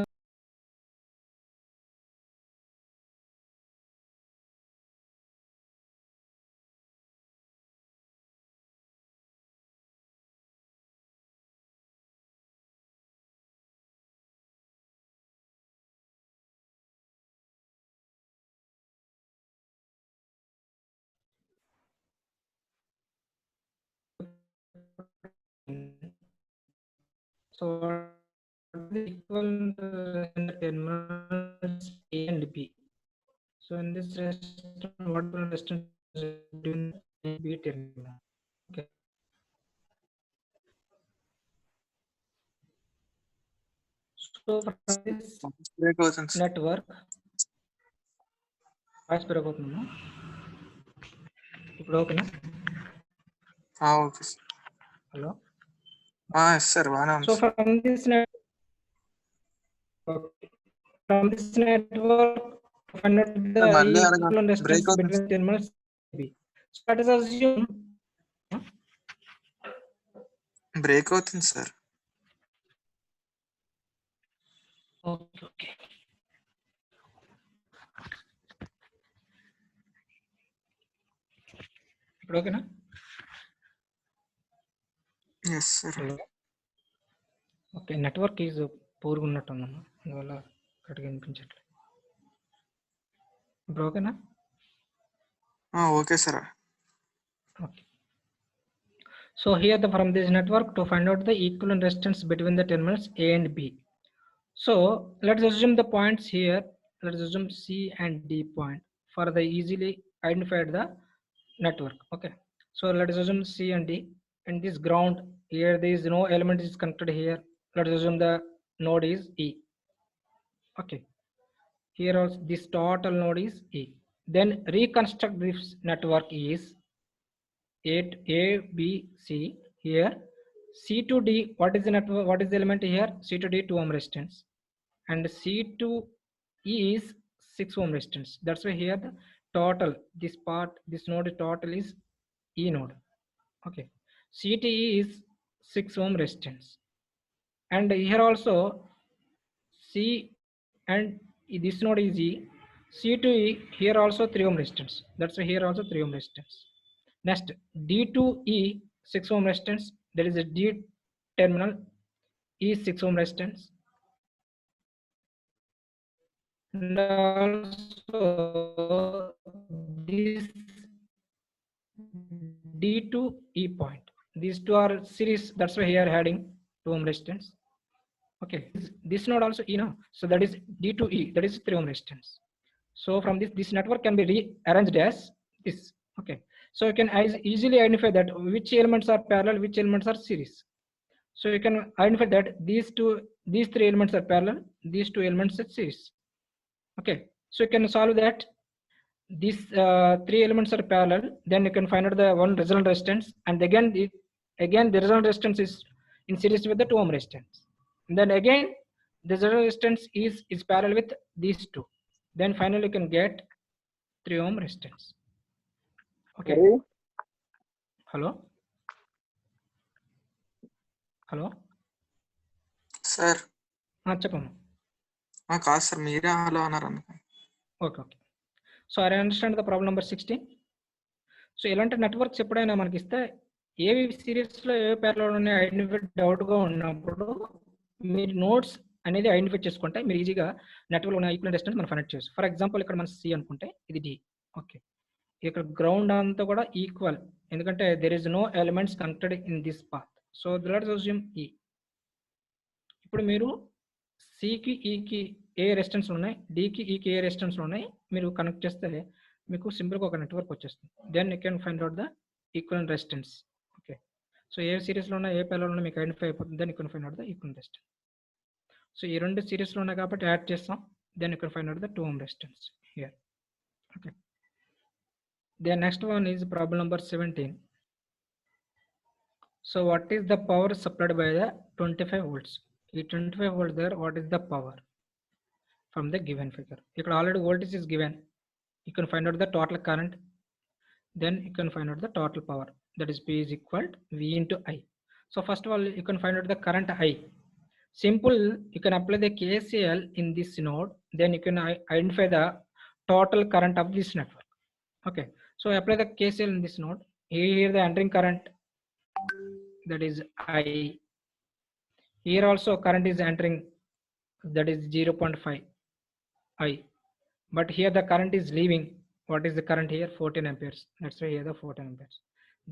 So the equivalent terminals A and B. So in this resistance, what will resistance between A and B terminal? Okay. So from this
Break అవుతుంది sir.
network, voice పెరగబోతుందా? ఇప్పుడు ఓకేనా?
Okay sir.
Hello.
Yes sir, బాగానే ఉంది
So
sir.
from this network, find out the
మళ్ళీ
equivalent
అడగండి.
resistance
break అవుతుంది
between terminals B. So let us assume
break అవుతుంది సార్.
okay. ఇప్పుడు ఓకేనా?
Yes sir.
Hello. Okay, network is పూర్గా ఉన్నట్టుందమ్మా, అందువల్ల కరెక్ట్గా వినిపించట్లేదు. ఇప్పుడు ఓకేనా?
Okay sir.
Okay. So here from this network to find out the equivalent resistance between the terminals A and B. So let's assume the points here. Let's assume C and D point for the easily identified the network. Okay. So let's assume C and D, and this ground here there is no element is connected here. Let's assume the node is E. Okay. Here also this total node is E. Then reconstruct this network is A, B, C. Here C to D, what is the network, what is the element here? C to D 2 ohm resistance, and C to E is 6 ohm resistance. That's why here the total, this part, this node total is E node. Okay. C to E is 6 ohm resistance, and here also C and this node is E. C to E here also 3 ohm resistance. That's why here also 3 ohm resistance. Next, D to E 6 ohm resistance. There is a D terminal, E 6 ohm resistance. And also this D to E point. These two are series. That's why here heading 2 ohm resistance. Okay, this node also E now. So that is D to E. That is 3 ohm resistance. So from this network can be rearranged as this. Okay. So you can easily identify that which elements are parallel, which elements are series. So you can identify that these 3 elements are parallel, these 2 elements are series. Okay. So you can solve that. These 3 elements are parallel. Then you can find out the one resonant resistance, and again the resonant resistance is in series with the 2 ohm resistance. And then again the resonant resistance is parallel with these two. Then finally you can get 3 ohm resistance. Okay. Hello. Hello
sir
చెప్పమ్మా.
కాదు sir, మీరే hello అన్నారు అందుకని.
Okay. So I understand the problem number 16. So ఇలాంటి networks ఎప్పుడైనా మనకి ఇస్తే ఏవి సిరీస్లో ఏ పేర్లో ఉన్నాయి ఐడెంటిఫై డౌట్గా ఉన్నప్పుడు మీరు నోట్స్ అనేది ఐడెంటిఫై చేసుకుంటే మీరు ఈజీగా నెట్వర్క్ ఉన్న ఈక్వల్ డిస్టెన్స్ మనం కనెక్ట్ చేయొచ్చు. ఫర్ ఎగ్జాంపుల్ ఇక్కడ మనం సి అనుకుంటే ఇది డి. ఓకే, ఇక్కడ గ్రౌండ్ అంతా కూడా ఈక్వల్, ఎందుకంటే there is no elements connected in this path. So let's assume ఈ. ఇప్పుడు మీరు సికి ఈకి ఏ రెసిస్టెన్స్ ఉన్నాయి, డికి ఈకి ఏ రెసిస్టెన్స్ ఉన్నాయి మీరు కనెక్ట్ చేస్తే మీకు సింపుల్గా ఒక నెట్వర్క్ వచ్చేస్తుంది. Then you can find out the equal resistance. Okay, so ఏ సిరీస్లో ఉన్నా ఏ పేర్లో ఉన్నా మీకు ఐడెంటిఫై అయిపోతుంది. Then you can find out the equal resistance. So ఈ రెండు సిరీస్లో ఉన్నాయి కాబట్టి యాడ్ చేస్తాం. Then you can find out the 2 ohm resistance here. Okay, the next one is problem number 17. So what is the power supplied by the 25 volts? The 25 volts there, what is the power from the given figure? Here already voltage is given. You can find out the total current. Then you can find out the total power. That is P is equal to V into I. So first of all, you can find out the current I. Simple, you can apply the KCL in this node. Then you can identify the total current of this network. Okay, so apply the KCL in this node. Here the entering current, that is I. Here also current is entering, that is 0.5 I. But here the current is leaving. What is the current here? 14 amperes. That's why here the 14 amperes.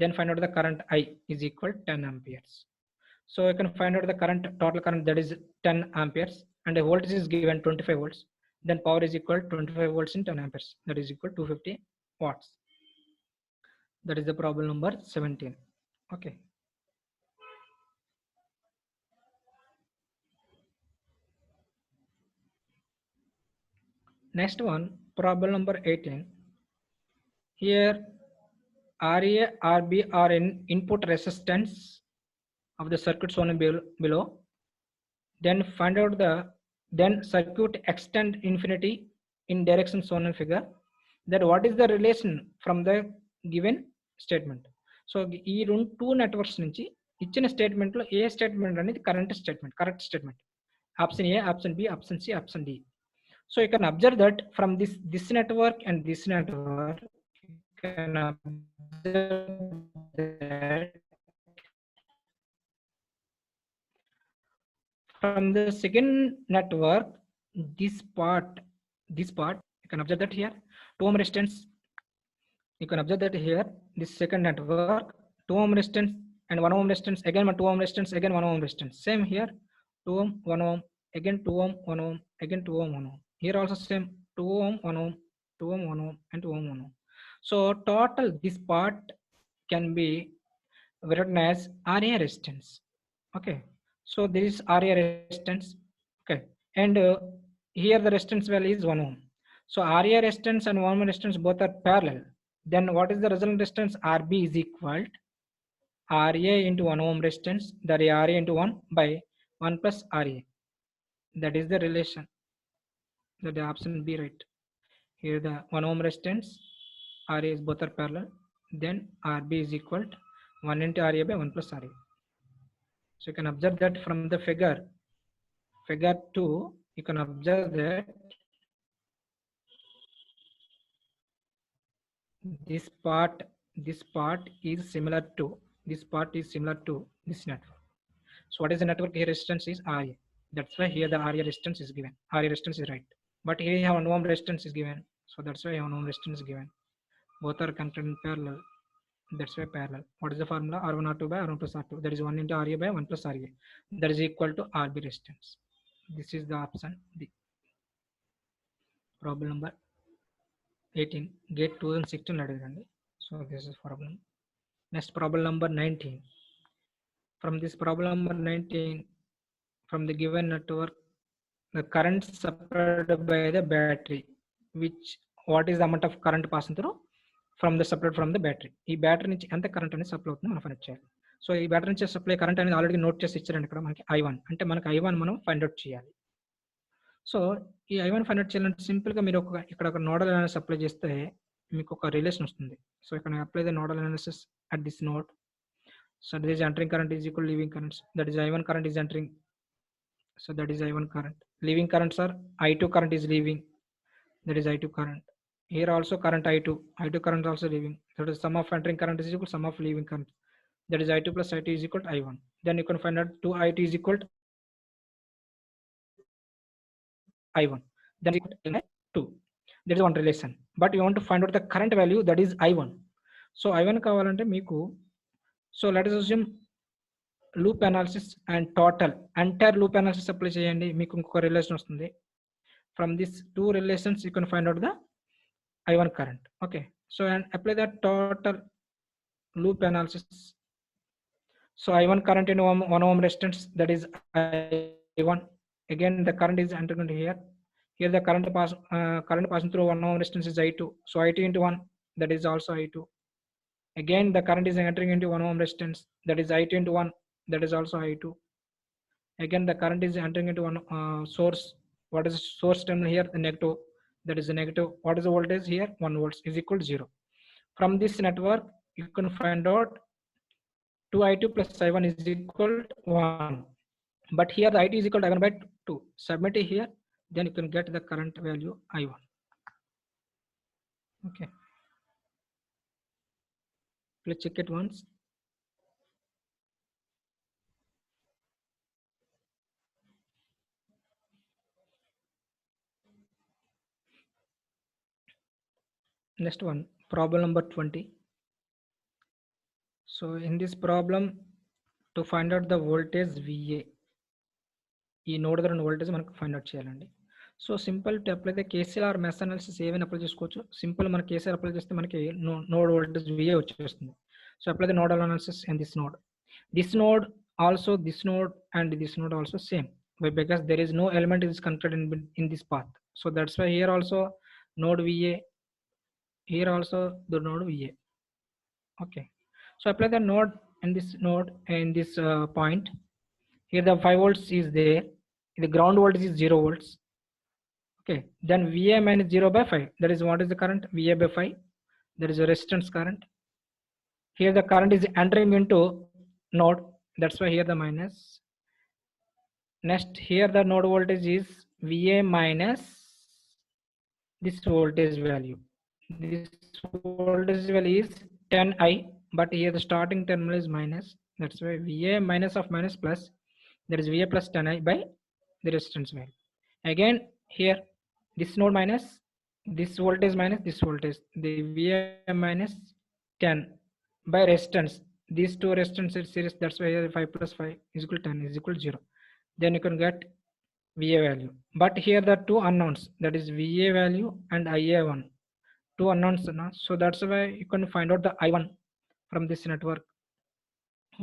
Then find out the current I is equal to 10 amperes. So you can find out the current, total current, that is 10 amperes, and the voltage is given 25 volts. Then power is equal to 25 volts in 10 amperes. That is equal to 250 watts. That is the problem number 17. Okay. Next one, problem number 18. Here RA, RB are in input resistance of the circuit shown below. Then find out the circuit extend infinity in direction shown in figure. That what is the relation from the given statement? So ఈ two networks నుంచి ఇచ్చిన statement లో ఏ statement అనేది correct statement. Option A, option B, option C, option D. So you can observe that from this network and this network, you can observe that from the second network, this part, you can observe that here 2 ohm resistance. You can observe that here this second network 2 ohm resistance and 1 ohm resistance, again 2 ohm resistance, again 1 ohm resistance. Same here 2 ohm, 1 ohm, again 2 ohm, 1 ohm, again 2 ohm, 1 ohm. Here also same 2 ohm, 1 ohm, 2 ohm, 1 ohm, and 2 ohm, 1 ohm. So total this part can be written as RA resistance. Okay, so this is RA resistance. Okay, and here the resistance value is 1 ohm. So RA resistance and 1 ohm resistance both are parallel. Then what is the resultant resistance? RB is equal to RA into 1 ohm resistance, that is RA into 1 by 1 plus RA. That is the relation. That the option B, right? Here the 1 ohm resistance, RA is both are parallel. Then RB is equal to 1 into RA by 1 plus RA. So you can observe that from the figure 2, you can observe that this part is similar to this network. So what is the network? Here resistance is RA. That's why here the RA resistance is given. RA resistance is right. But here you have 1 ohm resistance is given. So that's why 1 ohm resistance is given. Both are connected in parallel. That's why parallel. What is the formula? R1 R2 by R1 plus R2. That is 1 into RA by 1 plus RA. That is equal to RB resistance. This is the option D. Problem number 18. Gate 2016. So this is problem. Next problem number 19. From this problem number 19, from the given network, the current supplied by the battery, what is the amount of current passing through from the supplied from the battery. ఈ battery నుంచి ఎంత current అనేది supply అవుతుందో మనం find out చేయాలి. So ఈ battery నుంచి supply current అనేది ఆల్రెడీ నోట్ చేసి ఇచ్చారండి ఇక్కడ మనకి I1. అంటే మనకి I1 మనం ఫైండ్ అవుట్ చేయాలి. సో ఈ I1 ఫైండ్ అవుట్ చేయాలంటే సింపుల్గా మీరు ఇక్కడ ఒక నోడల్ అనాలిసిస్ అప్లై చేస్తే మీకు ఒక రిలేషన్ వస్తుంది. సో ఇక్కడ apply the nodal analysis at this node. So this is entering current is equal to leaving currents. That is I1 current is entering. So that is I1 current. Leaving currents are I2 current is leaving. That is I2 current. Here also current I2. I2 current also leaving. That is sum of entering current is equal to sum of leaving current. That is I2 plus I2 is equal to I1. Then you can find out 2 I2 is equal to I1. Then is equal to 2. That is one relation. But you want to find out the current value, that is I1. So I1 కావాలంటే మీకు, so let us assume loop analysis and total entire loop analysis apply చేయండి, మీకు ఇంకొక relation వస్తుంది. From these two relations you can find out the I1 current. Okay, so and apply the total loop analysis. So I1 current in 1 ohm resistance, that is I1. Again the current is entering into here. Here the current passing through 1 ohm resistance is I2. So I2 into 1, that is also I2. Again the current is entering into 1 ohm resistance, that is I2 into 1, that is also I2. Again the current is entering into one source. What is source terminal here? The negative, that is the negative. What is the voltage here? 1 volts is equal to 0. From this network you can find out 2I2 plus I1 is equal to 1. But here the I2 is equal to I1 by 2. Submit it here, then you can get the current value I1. Okay, let's check it once. Next one, problem number 20. So in this problem, to find out the voltage VA, ఈ node దగ్గర voltage మనకు find out చేయాలండి. So simple to apply the KCL or mesh analysis ఏవైనా apply చేసుకోవచ్చు. Simple మన KCL apply చేస్తే మనకి node voltage VA వచ్చేస్తుంది. So apply the nodal analysis in this node. This node also, this node and this node also same, because there is no element is connected in this path. So that's why here also node VA, here also the node VA. Okay, so apply the node in this node in this point. Here the 5 volts is there, the ground voltage is 0 volts. Okay, then VA minus 0 by 5, that is what is the current? VA by 5, that is a resistance current. Here the current is entering into node, that's why here the minus. Next here the node voltage is VA minus this voltage value. This voltage value is 10I, but here the starting terminal is minus, that's why VA minus of minus plus, that is VA plus 10I by the resistance value. Again here this node minus this voltage minus this voltage, the VA minus 10 by resistance. These two resistance are series, that's why here 5 plus 5 is equal to 10 is equal to 0. Then you can get VA value. But here the two unknowns, that is VA value and IA1, two unknowns. So that's why you can find out the I1 from this network.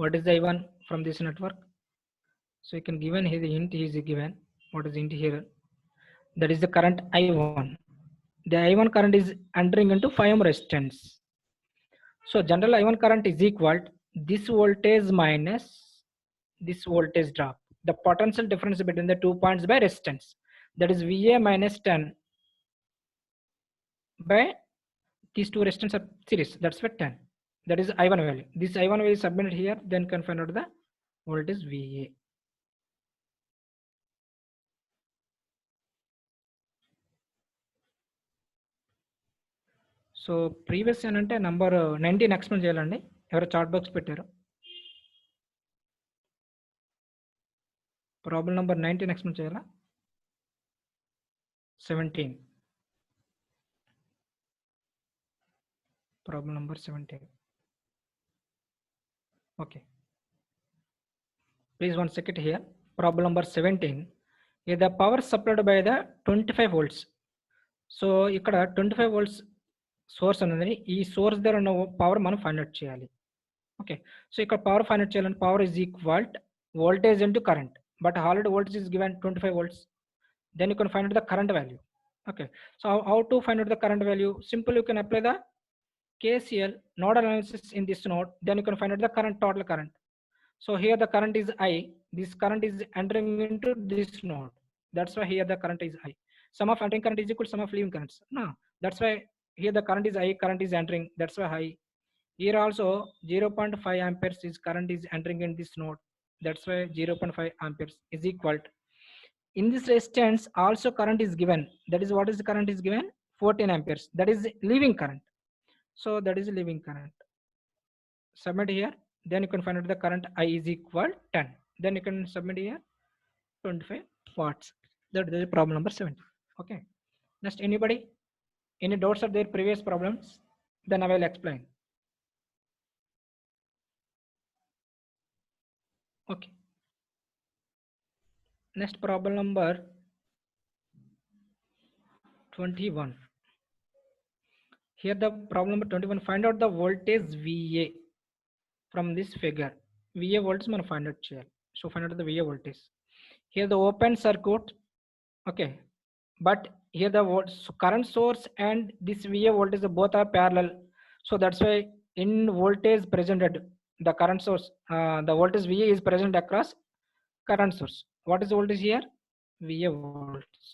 What is the I1 from this network? So you can given here the hint is given. What is hint here? That is the current I1. The I1 current is entering into 5 ohm resistance. So general I1 current is equal to this voltage minus this voltage drop, the potential difference between the 2 points by resistance, that is VA minus 10 by these two resistance are series, that's for 10, that is I1 value. This I1 value is submitted here, then can find out the voltage VA. So previous ఏంటంటే number 19 explain చేయాలండి. ఎవరో chat box పెట్టారు. Problem number 19 explain చేయాలా? 17. Problem number 17. Okay, please one second here. Problem number 17. The power supplied by the 25 volts. So ఇక్కడ 25 volts source అనేది, ఈ source దగ్గర ఉన్న పవర్ మనం ఫైండ్ అవుట్ చేయాలి. ఓకే, సో ఇక్కడ పవర్ ఫైండ్ అవుట్ చేయాలంటే power is equal voltage into current, but already voltage is given 25 volts. Then you can find out the current value. Okay, so how to find out the current value? Simple, you can apply the KCL nodal analysis in this node, then you can find out the current, total current. So here the current is I, this current is entering into this node, that's why here the current is I. Sum of entering current is equal to sum of leaving currents. No, that's why here the current is I, current is entering, that's why I. Here also 0.5 amperes is current is entering in this node. That's why 0.5 amperes is equal to, in this resistance also current is given. That is, what is the current is given? 14 amperes. That is leaving current. So that is leaving current. Submit here. Then you can find out the current I is equal 10. Then you can submit here 25 watts. That is problem number 7. Okay. Next, anybody? Any doubts of their previous problems? Then I will explain. Okay. Next, problem number 21. Here the problem number 21, find out the voltage VA from this figure. VA voltage మనం find out చేయాలి. So find out the VA voltage. Here the open circuit. Okay. But here the current source and this VA voltage both are parallel. So that's why in voltage presented, the current source, the voltage VA is present across current source. What is the voltage here? VA voltage.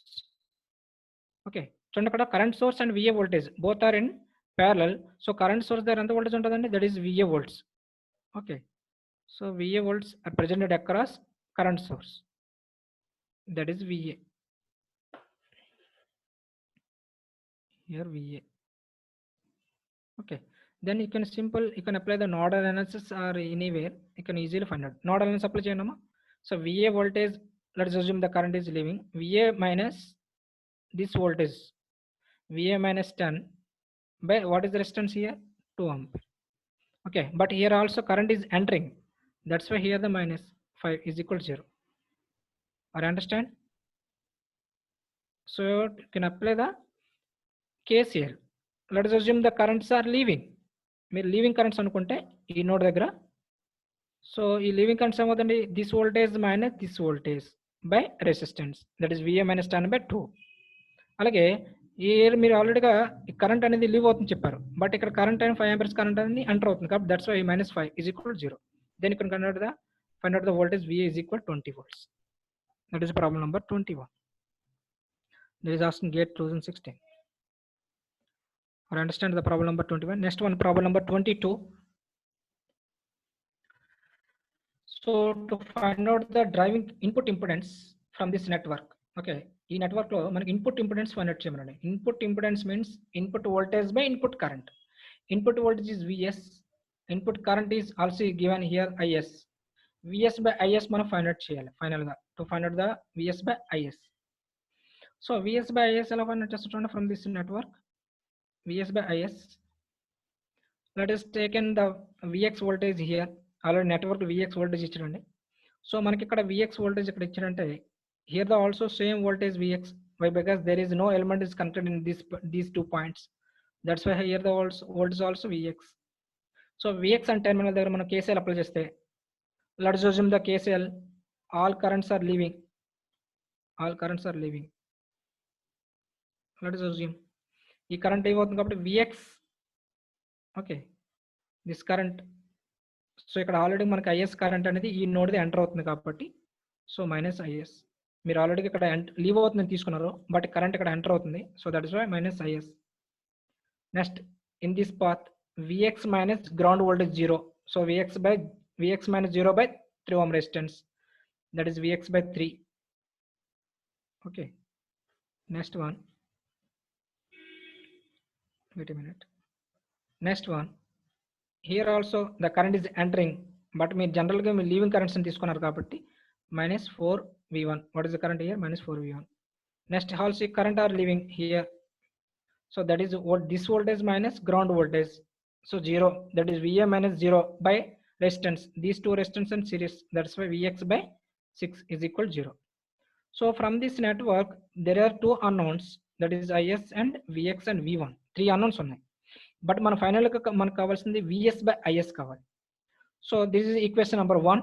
Okay. So ఇక్కడ current source and VA voltage both are in parallel. So current source there ఎంత voltage ఉంటుందండి? That is VA volts. Okay. So VA volts are presented across current source. That is VA. Here VA. Okay. Then you can apply the nodal analysis or anywhere. You can easily find out. Nodal analysis apply cheyandama. So VA voltage, let's assume the current is leaving. VA minus this voltage. VA minus 10 by what is the resistance here? 2 ampere. Okay. But here also current is entering. That's why here the minus 5 is equal to 0. Or understand? So you can apply the KCL. Let us assume the currents are leaving. మీరు leaving currents అనుకుంటే ఈ node దగ్గర, so ఈ leaving currents ఏమవుతుంది? This voltage minus this voltage by resistance, that is VA minus 10 by 2. అలాగే ఈ year మీరు ఆల్రెడీగా ఈ కరెంట్ అనేది లీవ్ అవుతుంది చెప్పారు, బట్ ఇక్కడ కరెంట్ అయిన 5 amperes కరెంట్ అనేది ఎంటర్ అవుతుంది కాబట్టి that's why minus 5 is equal to 0. Then you can find out the voltage VA is equal to 20 volts. That is problem number 21. There is asking gate 2016. Or understand the problem number 21. Next one, problem number 22. So to find out the driving input impedance from this network. Okay, ఈ network లో మనకి input impedance find out చేయమనండి. Input impedance means input voltage by input current. Input voltage is VS, input current is also given here IS. VS by IS మనం find out చేయాలి final గా. To find out the VS by IS. So VS by IS ఎలా find out చేస్తుంటే from this network VS by IS. Let us take in the VX voltage here. Already network VX voltage ఇచ్చారండి. So మనకి ఇక్కడ VX voltage ఇక్కడ ఇచ్చారంటే here the also same voltage VX. Why? Because there is no element is connected in these 2 points. That's why here the voltage also VX. So VX and terminal దగ్గర మనం KCL apply చేస్తే, let us assume the KCL, all currents are leaving. All currents are leaving. Let us assume ఈ current ఏమవుతుంది కాబట్టి VX. Okay, this current. So ఇక్కడ already మనకి IS current అనేది ఈ నోడ్ది ఎంటర్ అవుతుంది కాబట్టి సో మైనస్ IS. మీరు ఆల్రెడీ ఇక్కడ లీవ్ అవుతుందని తీసుకున్నారు, బట్ కరెంట్ ఇక్కడ ఎంటర్ అవుతుంది. So that is why minus IS. Next in this path VX minus ground voltage 0. So VX minus 0 by 3 ohm resistance. That is VX by 3. Okay. Next one. Wait a minute. Next one. Here also the current is entering, but me generally me leaving currents అని తీసుకున్నారు కాబట్టి minus 4V1. What is the current here? Minus 4V1. Next also current are leaving here. So that is what this voltage minus ground voltage. So 0. That is VA minus 0 by resistance. These two resistance in series. That's why VX by 6 is equal to 0. So from this network there are 2 unknowns. That is IS and VX and V1. 3 unknowns ఉన్నాయి. But మన ఫైనల్గా మనకు కావాల్సింది VS by IS కావాలి. So this is equation number 1.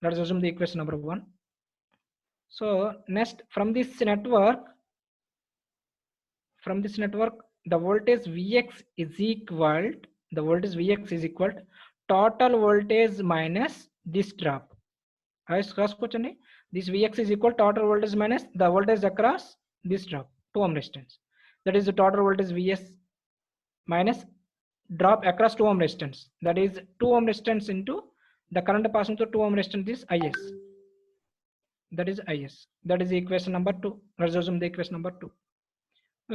Let's assume the equation number 1. So next from this network the voltage VX is equal total voltage minus this drop. రాసుకోవచ్చండి. This VX is equal total voltage minus the voltage across this drop, 2 ohm resistance. That is the total voltage VS minus drop across 2 ohm resistance. That is 2 ohm resistance into the current passing through 2 ohm resistance is IS. That is IS. That is equation number 2. Let's assume the equation number 2.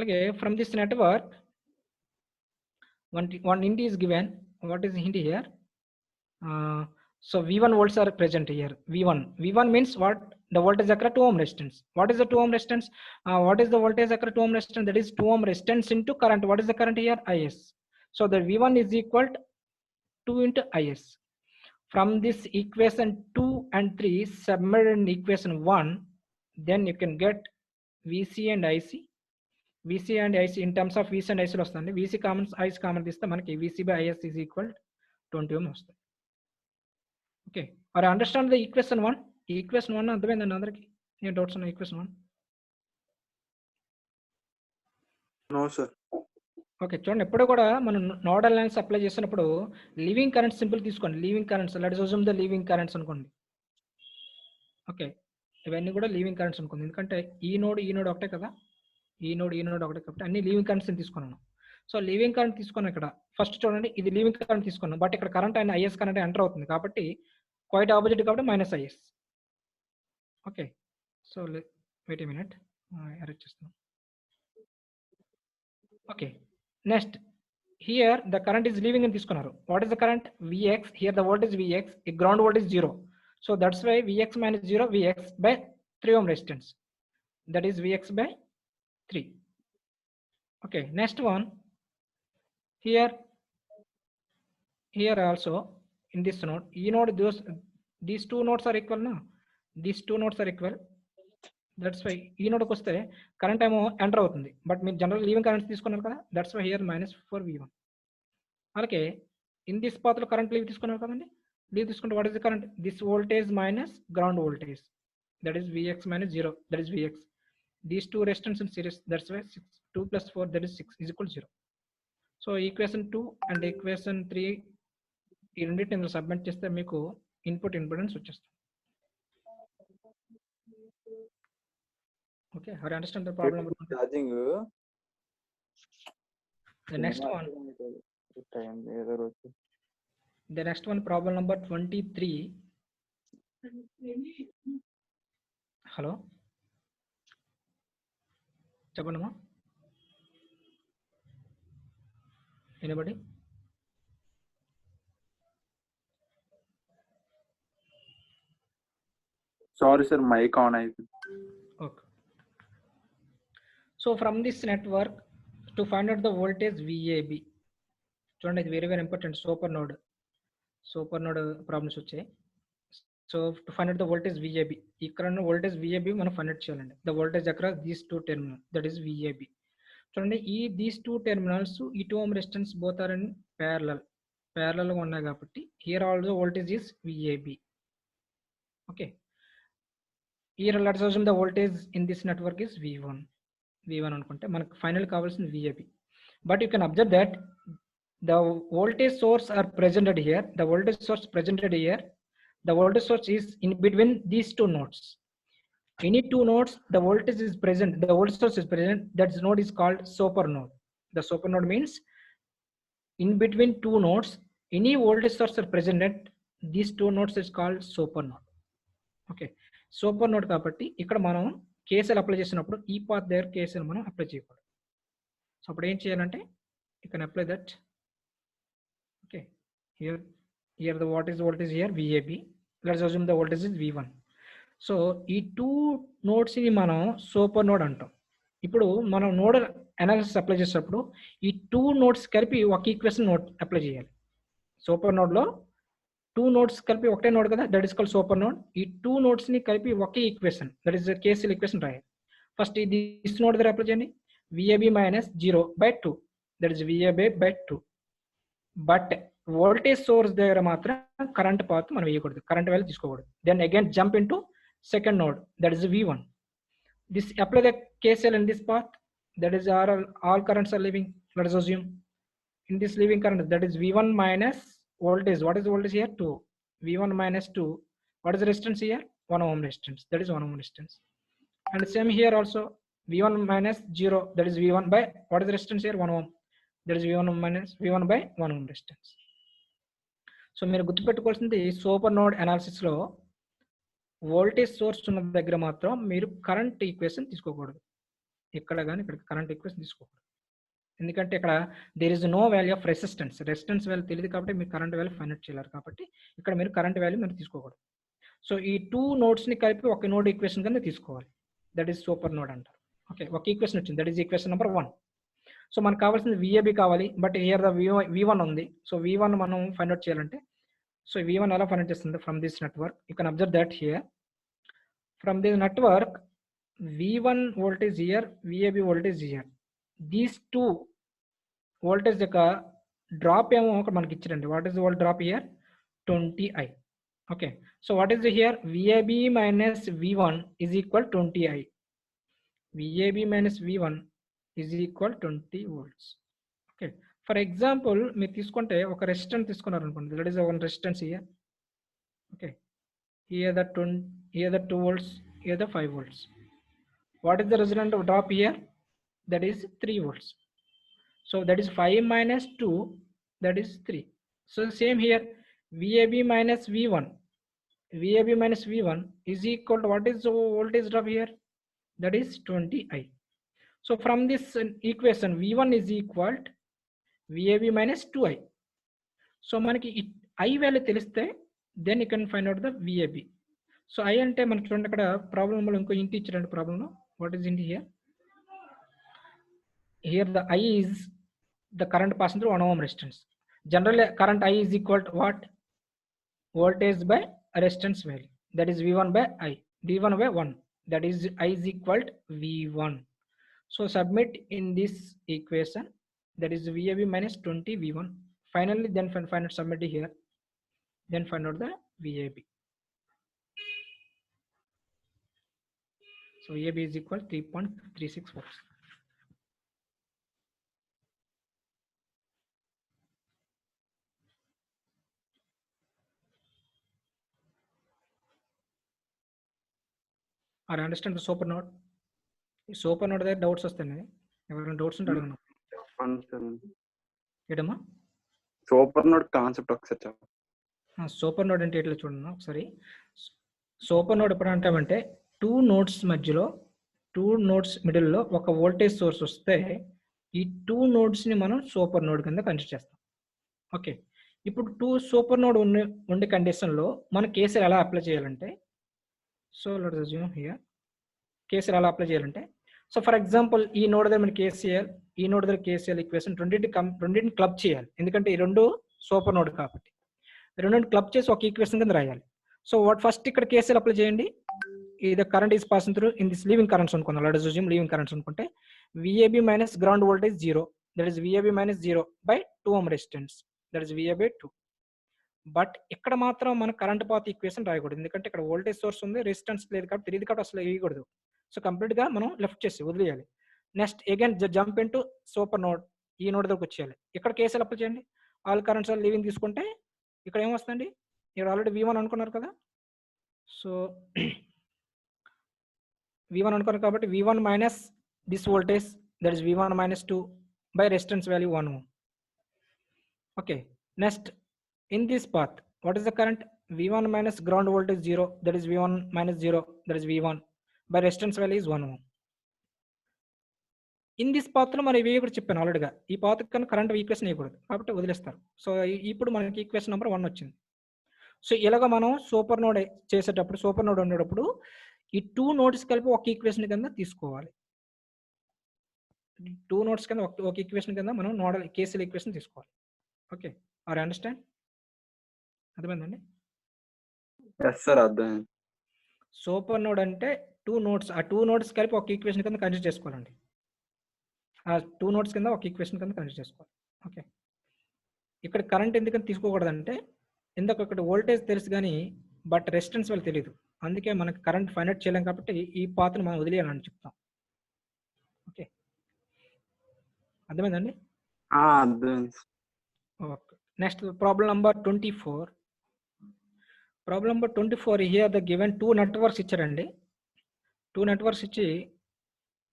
Okay, from this network, one hint is given. What is the hint here? So V1 volts are present here. V1 means what? The voltage across 2 ohm resistance. What is the 2 ohm resistance? What is the voltage across 2 ohm resistance? That is 2 ohm resistance into current. What is the current here? IS. So the V1 is equal to 2 into IS. From this equation 2 and 3 submitted in equation 1, then you can get VC and IC. VC and IC in terms of VC and IC వస్తుంది. VC common IC common తీస్తే మనకి VC by IS is equal 20 ohm వస్తుంది. Okay, are understand the equation 1? ఈ equation 1 అర్థమైందండి అందరికి? ఏం doubts ఉన్నాయి equation 1?
No sir.
Okay, చూడండి, ఎప్పుడు కూడా మనం నోడల్ అనాలిసిస్ అప్లై చేసినప్పుడు లీవింగ్ కరెంట్ సింపుల్ తీసుకోండి. Leaving currents, let's assume the leaving currents అనుకోండి. ఓకే, ఇవన్నీ కూడా లీవింగ్ కరెంట్స్ అనుకోండి, ఎందుకంటే ఈ నోడ్ ఒకటే కదా, ఈ నోడ్ ఒకటే కాబట్టి అన్ని లీవింగ్ కరెంట్స్ తీసుకున్నాను. సో లీవింగ్ కరెంట్ తీసుకున్నాను. ఇక్కడ ఫస్ట్ చూడండి, ఇది లీవింగ్ కరెంట్ తీసుకున్నాను, బట్ ఇక్కడ కరెంట్ అయిన ఐఎస్ కరెంట్ ఎంటర్ అవుతుంది కాబట్టి క్వైట్ ఆపోజిట్ కాబట్టి minus IS. Okay, so wait a minute, arrange చేస్తాను. Okay, next here the current is leaving అని తీసుకున్నారు. What is the current? Vx. Here the voltage Vx, ఈ ground voltage 0. So that's why Vx minus 0, Vx by 3 ohm resistance. That is Vx by 3. Okay, next one. Here also in this node, these two nodes are equal, na? These two nodes are equal. That's why ఈ నోడ్కి వస్తే current ఏమో enter అవుతుంది, but మీరు general leaving currents తీసుకున్నారు కదా, that's why here -4 V1. అలాగే in this path లో కరెంట్ లీవ్ తీసుకున్నారు కదండి, లీవ్ తీసుకుంటే what is the current? This voltage minus ground voltage, that is Vx minus 0, that is Vx. These two resistance in series, that's why 2 plus 4, that is 6 is equal to 0. So equation 2 and equation 3 ఈ రెండింటిని ఇందులో submit చేస్తే మీకు input impedance వచ్చేస్తుంది. Okay, how do understand the problem?
Charging
The next one, problem number 23. Hello, చెప్పండమ్మా. Anybody?
Sorry sir, mike on అయిపోయింది.
Okay. So from this network, to find out the voltage VAB, చూడండి, ఇది very important. Super node problems వచ్చాయి. So to find out the voltage VAB, ఇక్కడ ఉన్న voltage VAB మనం find out చేయాలండి. The voltage across these two terminal, that is VAB. చూడండి, these two terminals, ఈ 2 ohm resistance both are in parallel గా ఉన్నాయి కాబట్టి here also voltage is VAB. Okay, here let's assume the voltage in this network is V1 అనుకుంటే మనకు final కావాల్సింది VAB. But you can observe that the voltage source are presented here. The voltage source is in between these two nodes. Any two nodes, the voltage is present, the voltage source is present. That node is called super node. The super node means in between two nodes, any voltage source are presented. These two nodes is called super node. Okay, super node కాబట్టి ఇక్కడ మనం KCL apply చేసినప్పుడు ఈ path దగ్గర KCL మనం apply చేయకూడదు. So అప్పుడు ఏం చేయాలంటే you can apply that. Okay, here the what is voltage here? VAB. Let's assume the voltage is V1. So ఈ 2 నోడ్స్ ని మనం సూపర్ నోడ్ అంటాం. ఇప్పుడు మనం నోడ్ అనాలిసిస్ అప్లై చేసేటప్పుడు ఈ 2 నోడ్స్ కలిపి ఒక ఈక్వేషన్ నోడ్ అప్లై చేయాలి. సూపర్ నోడ్ లో 2 నోడ్స్ కలిపి ఒకటే నోడ్ కదా, that is called super node. ఈ 2 నోడ్స్ ని కలిపి ఒకే equation, that is KCL equation రాయాలి. ఫస్ట్ ఇది దిస్ నోడ్ దగ్గర అప్లై చేయండి. VAB minus 0/2, that is VAB by 2. But voltage source దగ్గర మాత్రం కరెంట్ పాత్ మనం వేయకూడదు, కరెంట్ వాల్యూ తీసుకోకూడదు. Then again jump into second node, that is V1. This apply the KCL in this path, that is all currents are leaving. Let us assume in this leaving current, that is V1 minus voltage. What is the voltage here? 2. V1 minus 2. What is the resistance here? 1 ohm resistance. That is 1 ohm resistance. And same here also, V1 minus 0, that is V1 by what is the resistance here? 1 ohm. That is V1 minus V1 by 1 ohm resistance. So మీరు గుర్తుపెట్టుకోవాల్సింది super node analysis లో voltage source ఉన్న దగ్గర మాత్రం మీరు current equation తీసుకోకూడదు. ఇక్కడ కానీ ఇక్కడ కరెంట్ ఈక్వేషన్ తీసుకోకూడదు. ఎందుకంటే ఇక్కడ there is no value of resistance value తెలియదు కాబట్టి మీరు కరెంట్ వాల్యూ ఫైండ్ అవుట్ చేయలేరు. కాబట్టి ఇక్కడ మీరు కరెంట్ వాల్యూ మీరు తీసుకోకూడదు. సో ఈ 2 నోడ్స్ ని కలిపి ఒక నోడ్ ఈక్వేషన్ కింద తీసుకోవాలి. దట్ ఈస్ సూపర్ నోడ్ అంటారు. ఓకే, ఒక ఈక్వేషన్ వచ్చింది, that is equation number 1. So మనకు కావాల్సింది VAB కావాలి, బట్ హియర్ ద V1 ఉంది. సో V1 మనం ఫైండ్ అవుట్ చేయాలంటే, సో V1 ఎలా ఫైండ్ అవుట్ చేస్తుంది? From this network you can observe that here from this network V1 voltage here, VAB voltage here. These two voltage యొక్క drop ఏమో ఒక మనకి ఇచ్చారండి. What is the volt drop here? 20I. Okay, so what is here? VAB minus V1 is equal 20I. VAB minus V1 is equal 20 volts. Okay, for example మీరు తీసుకుంటే ఒక resistance తీసుకున్నారు అనుకోండి. That is one resistance here. Okay, here the 2 volts, here the 5 volts. What is the resultant of drop here? That is 3 volts. So that is 5 minus 2, that is 3. So same here, VAB minus V1. VAB minus V1 is equal to what is the voltage drop here? That is 20I. So from this equation, V1 is equal to VAB minus 2I. So manaki I value teliste, then you can find out the VAB. So I ante manaki chudandi akkada problem lo inko inti ichirandi problem lo. What is in here? Here the I is the current passing through 1 ohm resistance. Generally current I is equal to what? Voltage by resistance value. That is V1 by I. V1 by 1. That is I is equal to V1. So submit in this equation. That is VAB minus 20 V1. Finally then find out submit here. Then find out the VAB. So VAB is equal to 3.36 volts. Are you understand the super node? Super node there doubts వస్తాయి. ఎవరైనా doubts ఉంటే అడగను.
చెప్పండి sir.
ఏడమ్మా?
Super node concept ఒకసారి చెప్పండి.
Super node అంటే ఎట్లా చూడండి ఒకసారి. సూపర్ నోడ్ ఎప్పుడు అంటామంటే 2 నోడ్స్ మధ్యలో 2 నోడ్స్ మిడిల్లో ఒక వోల్టేజ్ సోర్స్ వస్తే ఈ 2 నోడ్స్ ని మనం సూపర్ నోడ్ కింద కన్సిడర్ చేస్తాం. ఓకే, ఇప్పుడు 2 సూపర్ నోడ్ ఉండే కండిషన్ లో మనం కేసీఆర్ ఎలా అప్లై చేయాలంటే, so let's assume here KCR ఎలా అప్లై చేయాలంటే, సో ఫర్ ఎగ్జాంపుల్ ఈ నోడ్ దగ్గర మనకి కేసీఆర్, ఈ నోడ్ దగ్గర కేసీఆర్ ఈక్వేషన్ రెండింటిని క్లబ్ చేయాలి. ఎందుకంటే ఈ రెండు సూపర్ నోడ్ కాబట్టి రెండింటిని క్లబ్ చేసి ఒక ఈక్వేషన్ కింద రాయాలి. సో వాట్ ఫస్ట్ ఇక్కడ కేసీఆర్ అప్లై చేయండి. ఇది current is passing through in this leaving currents అనుకుందాం. లెట్స్ అస్యూమ్ లీవింగ్ కరెంట్స్ అనుకుంటే VAB minus ground voltage 0, that is VAB minus 0 by 2 ohm resistance, that is VAB 2. But ఇక్కడ మాత్రం మన current path equation రాయకూడదు. ఎందుకంటే ఇక్కడ వోల్టేజ్ సోర్స్ ఉంది, resistance లేదు కాబట్టి తెలియదు కాబట్టి అసలు వేయకూడదు. సో కంప్లీట్ గా మనం లెఫ్ట్ చేసి వదిలేయాలి. Next again jump into super node, ఈ నోడ్ దగ్గరకు వచ్చేయాలి. ఇక్కడ కేసీఆర్ అప్లై చేయండి. ఆల్ కరెంట్స్ ఆల్ లీవింగ్ తీసుకుంటే ఇక్కడ ఏమొస్తుందండి? ఇక్కడ ఆల్రెడీ V1 అనుకున్నారు కదా. సో V1 అనుకున్నారు కాబట్టి V1 minus this voltage, that is V1 minus 2 by resistance value 1 ohm. Okay, next in this path what is the current? V1 minus ground voltage 0, that is V1 minus 0, that is V1 by resistance value is 1 ohm. In this path లో మనం ఇవి కూడా చెప్పాను ఆల్రెడీగా. ఈ path కన్నా current equation వేయకూడదు కాబట్టి వదిలేస్తారు. సో ఇప్పుడు మనకి ఈక్వేషన్ నెంబర్ 1 వచ్చింది. సో ఇలాగ మనం సూపర్ నోడ్ చేసేటప్పుడు, సూపర్ నోడ్ ఉండేటప్పుడు ఈ 2 నోడ్స్ కలిపి ఒక ఈక్వేషన్ కింద తీసుకోవాలి. 2 నోడ్స్ కింద ఒక ఈక్వేషన్ కింద మనం నోడల్ కేసీఎల్ ఈక్వేషన్ తీసుకోవాలి. Okay, are understand? అర్థమైందండి?
ఎస్ సార్, అర్థం.
సూపర్ నోడ్ అంటే 2 నోడ్స్, ఆ 2 నోడ్స్ కలిపి ఒక ఈక్వేషన్ కింద కన్సిడర్ చేసుకోవాలండి. ఆ 2 నోడ్స్ కింద ఒక ఈక్వేషన్ కింద కన్సిడర్ చేసుకోవాలి. ఓకే, ఇక్కడ కరెంట్ ఎందుకని తీసుకోకూడదంటే ఎందుకు ఇక్కడ వోల్టేజ్ తెలుసు కానీ బట్ రెసిస్టెన్స్ వాళ్ళు తెలియదు. అందుకే మనకి కరెంట్ ఫైండ్ అవుట్ చేయలేం కాబట్టి ఈ పాత్ను మనం వదిలేయాలని చెప్తాం. ఓకే, అర్థమైందండి?
అర్థం.
Okay, next problem number 24. Problem number 24 here the given 2 networks ఇచ్చారండి. 2 నెట్వర్క్స్ ఇచ్చి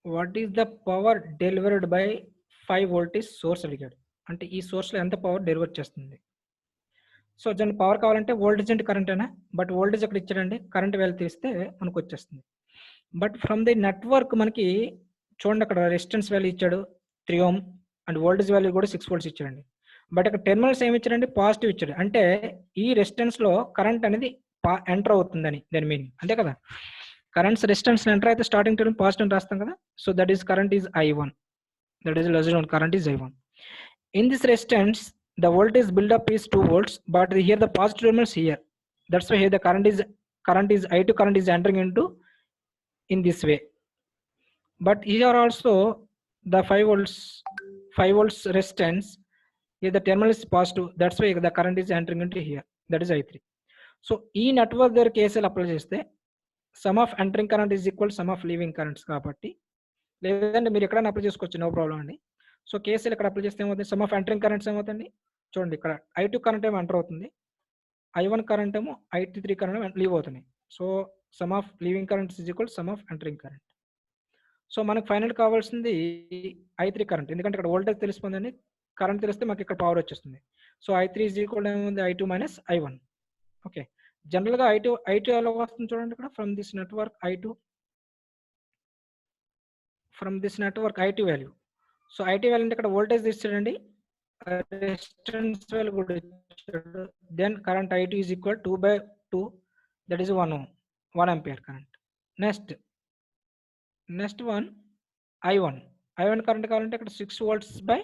what is the power delivered by 5 voltage source అడిగాడు. అంటే ఈ సోర్స్లో ఎంత పవర్ డెలివర్ చేస్తుంది. సో దాని పవర్ కావాలంటే వోల్టేజ్ అండ్ కరెంట్ అయినా, బట్ వోల్టేజ్ అక్కడ ఇచ్చాడండి, కరెంట్ వాల్యూ తీస్తే మనకు వచ్చేస్తుంది. బట్ ఫ్రమ్ ది నెట్వర్క్ మనకి చూడండి, అక్కడ రెసిస్టెన్స్ వాల్యూ ఇచ్చాడు 3 ohm అండ్ వోల్టేజ్ వాల్యూ కూడా 6 volts ఇచ్చాడండి. బట్ అక్కడ టెర్మినల్స్ ఏమి ఇచ్చాడండి, పాజిటివ్ ఇచ్చాడు. అంటే ఈ రెసిస్టెన్స్ లో కరెంట్ అనేది ఎంటర్ అవుతుందని దాని మీనింగ్, అంతే కదా. కరెంట్స్ రెసిస్టెన్స్ ఎంటర్ అయితే స్టార్టింగ్ టర్మ్ పాజిటివ్ అని రాస్తాం కదా. So that is current is I1, that is less than current is I1. In this resistance, the voltage build up is 2 volts, but here the positive terminal is here. That's why here the current is I2 current is entering into in this way. But here also the 5 volts resistance, here the terminal is positive. That's why the current is entering into here. That is I3. So ఈ network దగ్గర KCL apply చేస్తే sum of entering current is equal sum of leaving currents కాబట్టి, లేదంటే మీరు ఎక్కడైనా apply చేసుకోవచ్చు, no problem అండి. So KCL ఇక్కడ అప్లై చేస్తే ఏమవుతుంది, సమ్ ఆఫ్ ఎంటరింగ్ కరెంట్స్ ఏమవుతుంది చూడండి, ఇక్కడ I2 కరెంట్ ఏమో ఎంటర్ అవుతుంది, I1 కరెంట్ ఏమో I3 కరెంట్ లీవ్ అవుతున్నాయి. So sum of leaving currents is equal sum of entering current. So మనకు ఫైనల్ కావాల్సింది I3 కరెంట్, ఎందుకంటే ఇక్కడ వోల్టేజ్ తెలిసిపోయిందండి, కరెంట్ తెలిస్తే మాకు ఇక్కడ పవర్ వచ్చేస్తుంది. సో I3 ఈజ్ ఈక్వల్ ఏముంది, I2 మైనస్ I1. ఓకే, జనరల్గా I2 ఎలా వస్తుంది చూడండి, ఇక్కడ from this network I2 value. So I2 value అంటే ఇక్కడ వోల్టేజ్ ఇచ్చాడండి, రెసిస్టెన్స్ వాల్యూ కూడా ఇచ్చాడు. Then current I2 is equal 2/2, that is 1 ampere current. Next one I1 current కావాలంటే ఇక్కడ 6 volts by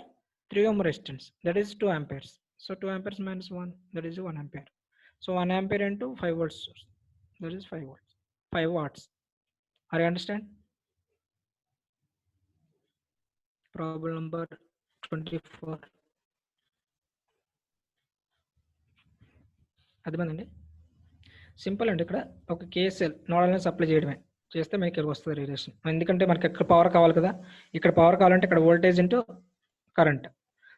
3 ohm resistance, that is 2 amperes. So 2 amperes minus 1, that is 1 ampere. So 1 ampere into 5 volts, that is 5 watts. Are you understand? Problem number 24. అర్థమైందండి, simple అండి. ఇక్కడ ఒక KCL nodal analysis apply చేయడమే, చేస్తే మీకు ఇక్కడ వస్తుంది రిలేషన్. ఎందుకంటే మనకి ఇక్కడ పవర్ కావాలి కదా, ఇక్కడ పవర్ కావాలంటే ఇక్కడ voltage into current.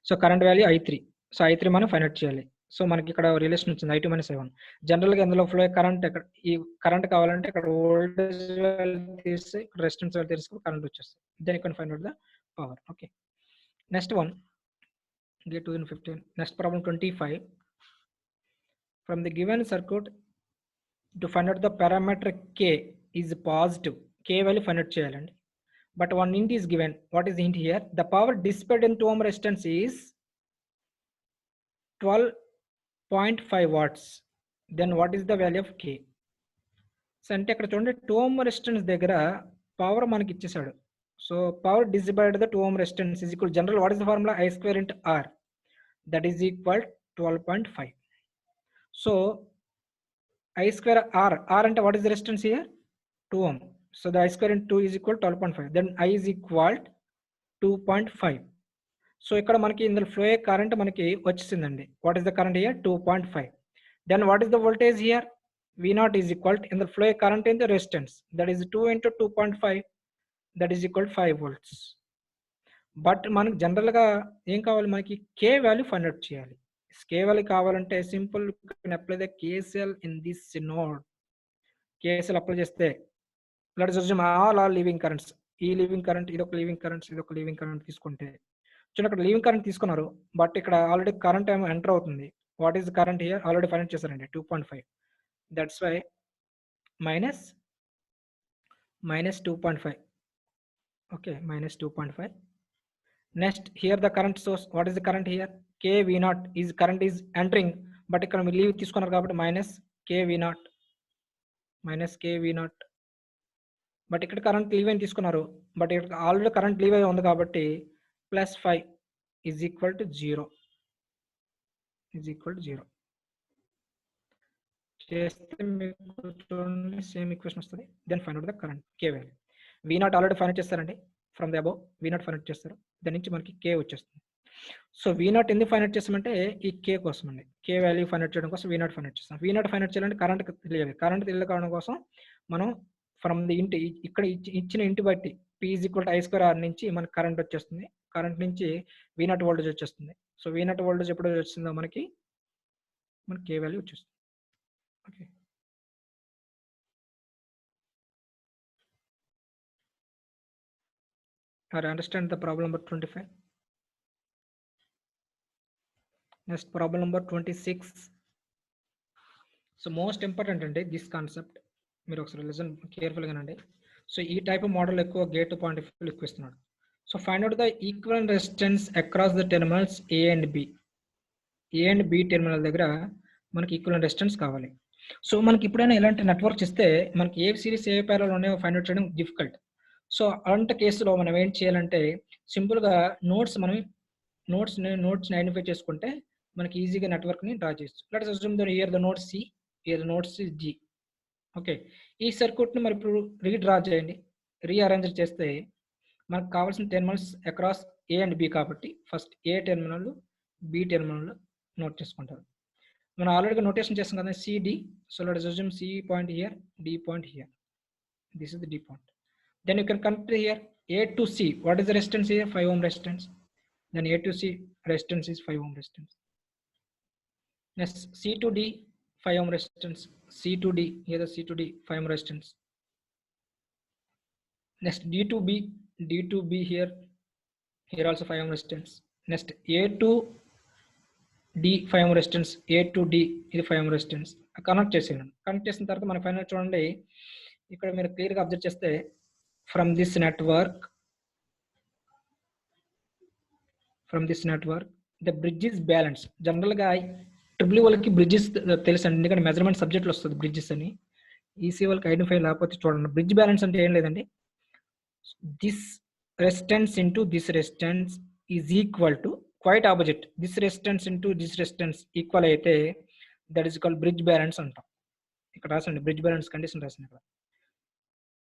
So current value I3, so I3 మనం ఫైండ్ అవుట్ చేయాలి. సో మనకి ఇక్కడ రిలేషన్ వచ్చింది I2 మైనస్ I1. జనరల్గా ఇందులో ఫ్లో కరెంట్, ఇక్కడ ఈ కరెంట్ కావాలంటే ఇక్కడ వోల్టేజ్ వాల్యూ తీసి రెసిస్టెన్స్ వాల్యూ తీసుకుని కరెంట్ వచ్చేస్తుంది. Then you can find out the power. Okay, next one, 2015. Next problem 25. From the given circuit, to find out the parameter K is positive, K value find out చేయాలండి. But one hint is given. What is the hint here? The power dissipated in 2 ohm resistance is 12.5 watts. Then what is the value of K? So అంటే ఇక్కడ చూడండి, 2 ohm resistance దగ్గర power మనకి ఇచ్చేసాడు. So power dissipated the 2 ohm resistance is equal, general what is the formula, I square into R, that is equal 12.5. So I square R అంటే what is the resistance here, 2 ohm. So the I square into 2 is equal 12.5. Then I is equal 2.5. So ఇక్కడ మనకి ఇందులో flow current మనకి వచ్చేసిందండి. What is the current here, 2.5. Then what is the voltage here, V0 is equal to, in the flow current in the resistance, that is 2 into 2.5, that is equal to 5 volts. But మనకు జనరల్గా ఏం కావాలి, మనకి K value find out చేయాలి. K value కావాలంటే simple, apply the KCL in this node. KCL apply చేస్తే let's assume all living currents, ఈ living current, ఇది ఒక లివింగ్ కరెంట్, ఇది ఒక లివింగ్ కరెంట్ తీసుకుంటే చూడండి, అక్కడ లివింగ్ కరెంట్ తీసుకున్నారు, బట్ ఇక్కడ ఆల్రెడీ కరెంట్ ఏమో ఎంటర్ అవుతుంది. What is current here, already find out చేశారండి, 2.5. That's why minus 2.5. Okay, minus 2.5. Next, here the current source, what is the current here, K V0 is current is entering, but ఇక్కడ మీరు leave తీసుకున్నారు కాబట్టి minus K V0, but ఇక్కడ current leave అని తీసుకున్నారు, but ఇక్కడ already current leave అయి ఉంది కాబట్టి +5 is equal to 0, చేస్తే మీకు చూడండి సేమ్ ఈక్వేషన్ వస్తుంది. Then find out the current K value. V0 already find out చేస్తారండి, from the above V0 find out చేస్తారు, దాని నుంచి మనకి K వచ్చేస్తుంది. సో V0 ఎందుకు ఫైండ్ అవుట్ చేస్తామంటే ఈ K కోసం అండి, K వాల్యూ ఫైండ్ అవుట్ చేయడం కోసం V0 ఫైండ్ అవుట్ చేస్తాం. V0 ఫైండ్ అవుట్ చేయాలంటే కరెంట్ తెలియాలి, కరెంట్ తెలియకపోవడం కోసం మనం ఫ్రమ్ ది ఇంటి, ఇక్కడ ఇచ్చిన ఇంటి బట్టి P is equal to I square R నుంచి మనకి కరెంట్ వచ్చేస్తుంది, కరెంట్ నుంచి V0 వోల్టేజ్ వచ్చేస్తుంది. సో V0 వోల్టేజ్ ఎప్పుడు వచ్చిందో మనకి K వాల్యూ వచ్చేస్తుంది. Okay, I understand the problem number 25. Next problem number 26. So most important అండి దిస్ కాన్సెప్ట్. మీరు ఒకసారి లిజన్ కేర్ఫుల్గా అండి. సో ఈ టైప్ ఆఫ్ మోడల్ ఎక్కువ గేట్ పాయింట్ ఆఫ్ వ్యూ ఎక్కువ ఇస్తున్నాడు. So find out the equivalent resistance across the terminals A and B. A and B terminal దగ్గర మనకి ఈక్వలెంట్ రెసిస్టెన్స్ కావాలి. సో మనకి ఎప్పుడైనా ఇలాంటి నెట్వర్క్స్ ఇస్తే మనకి ఏ సిరీస్ ఏ ప్యారల్ ఉన్నాయో ఫైండ్ అవుట్ చేయడం డిఫికల్ట్. సో అలాంటి కేసులో మనం ఏం చేయాలంటే సింపుల్గా నోట్స్ని ఐడెంటిఫై చేసుకుంటే మనకి ఈజీగా నెట్వర్క్ని డ్రా చేయొచ్చు. Let's assume the here the node C, here node C G. Okay, ఈ సర్క్యూట్ని మరి ఇప్పుడు రీడ్రా చేయండి. రీఅరేంజ్ చేస్తే మనకు కావాల్సిన terminals across A and B కాబట్టి first A terminal B terminal note చేసుకుంటారు. మనం ఆల్రెడీగా నోటేషన్ చేస్తాం కదా C D. So let's assume C point here, D point here. This is the D point. Then you can connect here A to C. What is the resistance here? 5 ohm resistance. Then A to C resistance is 5 ohm resistance. Next C to D 5 ohm resistance. C to D, here the C to D 5 ohm resistance. Next D to B here also 5 ohm resistance. Next A to D 5 ohm resistance. A to D ఇది 5 ohm resistance. Connect చేసేయండి. Connect చేసిన తర్వాత మన final చూడండి, ఇక్కడ మీరు క్లియర్గా observe చేస్తే from this network the bridge is balanced. General గా ట్రిపుల్ వాళ్ళకి బ్రిడ్జెస్ తెలుసు అండి, ఎందుకంటే మెజర్మెంట్ సబ్జెక్ట్ లో వస్తుంది బ్రిడ్జెస్ అని. ఈసీ వాళ్ళకి ఐడెంటిఫై లేకపోతే చూడండి, బ్రిడ్జ్ బ్యాలెన్స్ అంటే ఏం లేదండి, this resistance into this resistance is equal to quite opposite. This resistance into this resistance equal అయితే that is called bridge balance అంటాం. ఇక్కడ రాసండి బ్రిడ్జ్ బ్యాలెన్స్ కండిషన్ రాసింది ఇక్కడ.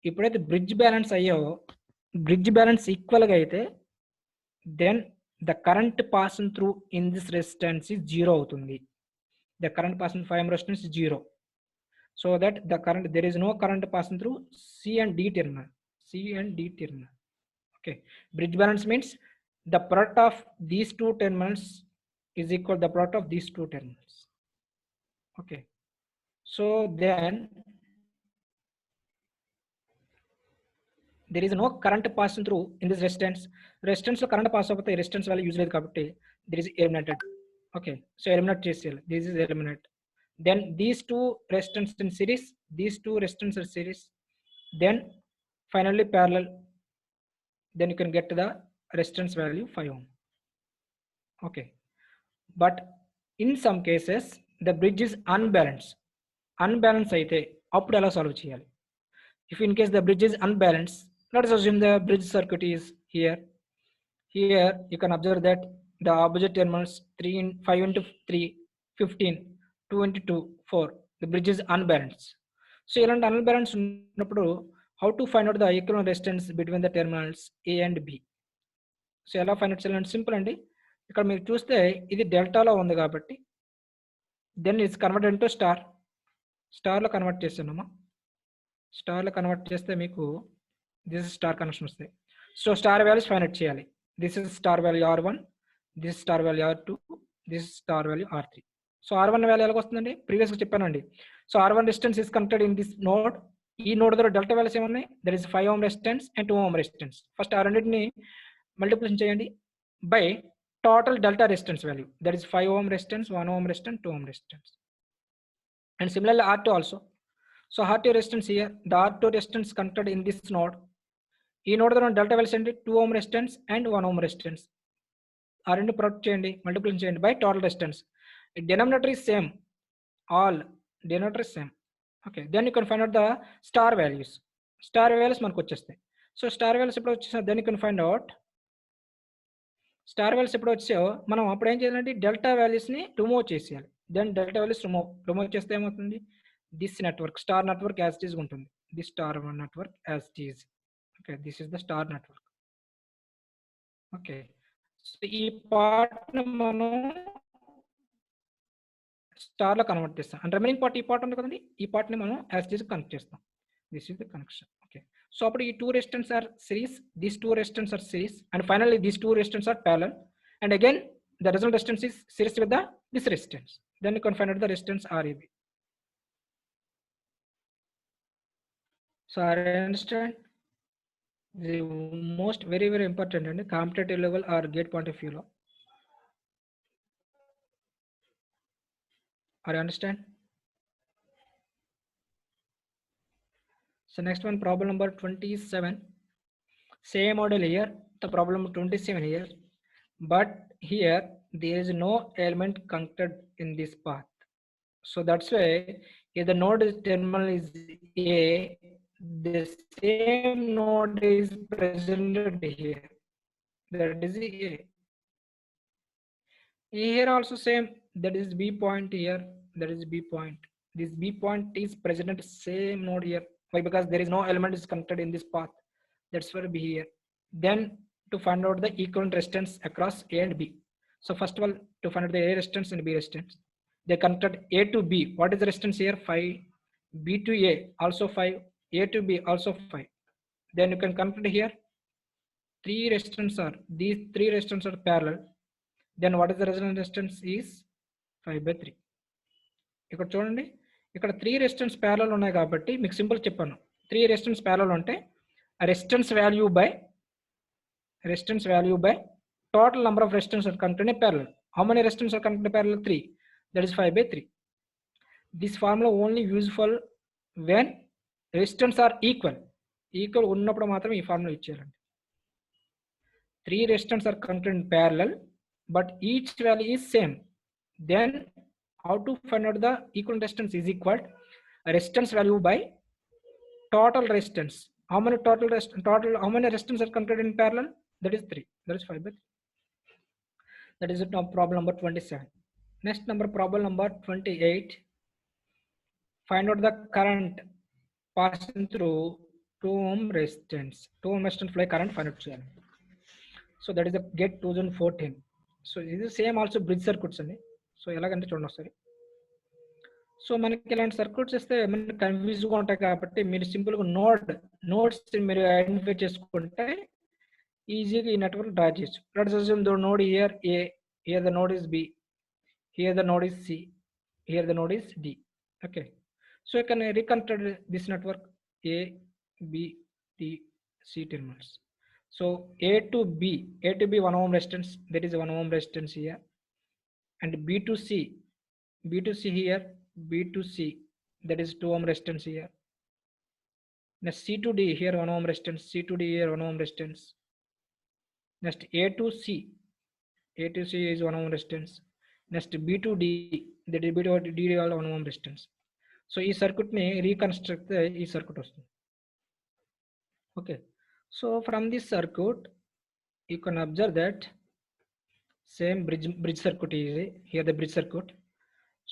ఎప్పుడైతే బ్రిడ్జ్ బ్యాలెన్స్ అయ్యో, బ్రిడ్జ్ బ్యాలెన్స్ ఈక్వల్గా అయితే then the current passing through in this resistance is zero అవుతుంది. The current passing 5 ohm resistance is zero. So that the current there is no current passing through C and D terminal. Okay, bridge balance means the product of these two terminals is equal the product of these two terminals. Okay, so then there is no current passing through in this resistance. Resistance lo current pass avuthe resistance value use ledhu kabatti there is eliminated. Okay, so eliminate cheseyali, this is eliminate. Then these two resistance in series, these two resistance in series, then finally parallel, then you can get to the resistance value 5 ohm. Okay, but in some cases the bridge is unbalanced aithe appudu ela solve cheyali. If in case the bridge is unbalanced, let us assume the bridge circuit is here. Here you can observe that the opposite terminals 5 into 3 15, 2 into 2 4. The bridge is unbalanced. So ilanti unbalanced unnappudu how to find out the equivalent resistance between the terminals A and B? So ela find out cheyalante simple andi. ఇక్కడ మీరు చూస్తే ఇది డెల్టాలో ఉంది కాబట్టి then it's convert into స్టార్లో convert చేస్తున్నామా. స్టార్లో కన్వర్ట్ చేస్తే మీకు దిస్ స్టార్ కనెక్షన్ వస్తాయి. So star values find out చేయాలి. This is star value R1, this star value R2, this star value R3. So R1 value ఎలాగ వస్తుందండి, ప్రీవియస్గా చెప్పానండి. So R1 resistance is connected in this node. ఈ node దగ్గర delta values ఏమున్నాయి, that is 5 ohm resistance and 2 ohm resistance. First ఆ రెండింటిని multiplication చేయండి by total delta resistance value, that is 5 ohm resistance, 1 ohm resistance, 2 ohm resistance, and similarly R2 also. So R2 resistance here, the R2 resistance connected in this node. ఈ node దగ్గర delta values అంటే 2 ohm resistance and 1 ohm resistance. ఆ రెండు product చేయండి, multiplication చేయండి by total resistance. Denominator is same, all denominator is same. Okay, then you can find out the star values. Star values మనకు వచ్చేస్తాయి. So star values ఎప్పుడు వచ్చేస్తాయి, then you can find out star values ఎప్పుడు వచ్చాయో మనం అప్పుడు ఏం చేయాలంటే డెల్టా వాల్యూస్ని రిమూవ్ చేసేయాలి. దెన్ డెల్టా వాల్యూస్ రిమూవ్ చేస్తే ఏమవుతుంది, this network star network as it is ఉంటుంది. This star network as it is. Okay, this is the star network. Okay, so ఈ పార్ట్ని మనం స్టార్లో కన్వర్ట్ చేస్తాం అండ్ రిమైనింగ్ పార్ట్ ఈ పార్ట్ ఉంది కదండి, ఈ పార్ట్ని మనం యాజ్ ఇట్ ఈజ్ కనెక్ట్ చేస్తాం. This is the connection. Okay, so అప్పుడు ఈ 2 resistance are series, these 2 resistance are series, and finally these 2 resistance are parallel, and again the result resistance is series with this resistance. Then you can find out the resistance RAB. So I understand the most very important and competitive level or gate point of view. Are you understand? So next one, problem number 27. Same model here, the problem 27 here, but here there is no element connected in this path. So that's why if the node is terminal is A, the same node is presented here. That is A. Here also same, that is B point here, that is B point. This B point is present at same node here. Why? Because there is no element is connected in this path. That's why B here. Then to find out the equivalent resistance across A and B. So first of all, to find out the A resistance and B resistance, they connected A to B. What is the resistance here? 5. B to A also 5. A to B also 5. Then you can connect here. These three resistance are parallel. Then what is the resonant resistance is 5/3. ఇక్కడ చూడండి, ఇక్కడ 3 resistance parallel ఉన్నాయి కాబట్టి మీకు simple చెప్పాను. 3 resistance parallel అంటే resistance value by total number of resistance are connected in parallel. How many resistance are connected parallel? 3. That is 5/3. This formula only useful when resistance are equal ఉన్నప్పుడు మాత్రం ఈ formula use చేయాలండి. 3 resistance are connected in parallel but each value is same. Then how to find out the equivalent resistance is equal resistance value by total resistance. How many how many resistance are connected in parallel? That is 3. That is 5/3. That is it. Now problem number 27. Next number, problem number 28. Find out the current passing through 2 ohm resistance. 2 ohm resistance flow current find out. So that is the GATE 2014. So ఇది same also bridge circuits అండి. So ఎలాగంటే చూడండి ఒకసారి. So మనకి ఇలాంటి circuits ఇస్తే మనకి కన్ఫ్యూజ్గా ఉంటాయి కాబట్టి మీరు సింపుల్గా నోడ్స్ మీరు ఐడెంటిఫై చేసుకుంటే ఈజీగా ఈ నెట్వర్క్ డ్రా చేయొచ్చు. Let's assume the node here A, here the node is B, here the node is C, here the node is D. Okay, so you can reconstruct this network A, B, D, C terminals. So A to B 1 ohm resistance, that is 1 ohm resistance here, and B to C here, B to C, that is 2 ohm resistance here. Next C to D here 1 ohm resistance, C to D here 1 ohm resistance. Next A to C is 1 ohm resistance. Next B to D, that is B to D all 1 ohm resistance. So ఈ circuit ని reconstruct ఈ circuit వస్తుంది. Okay. So from this circuit, you can observe that same bridge circuit is here, the bridge circuit.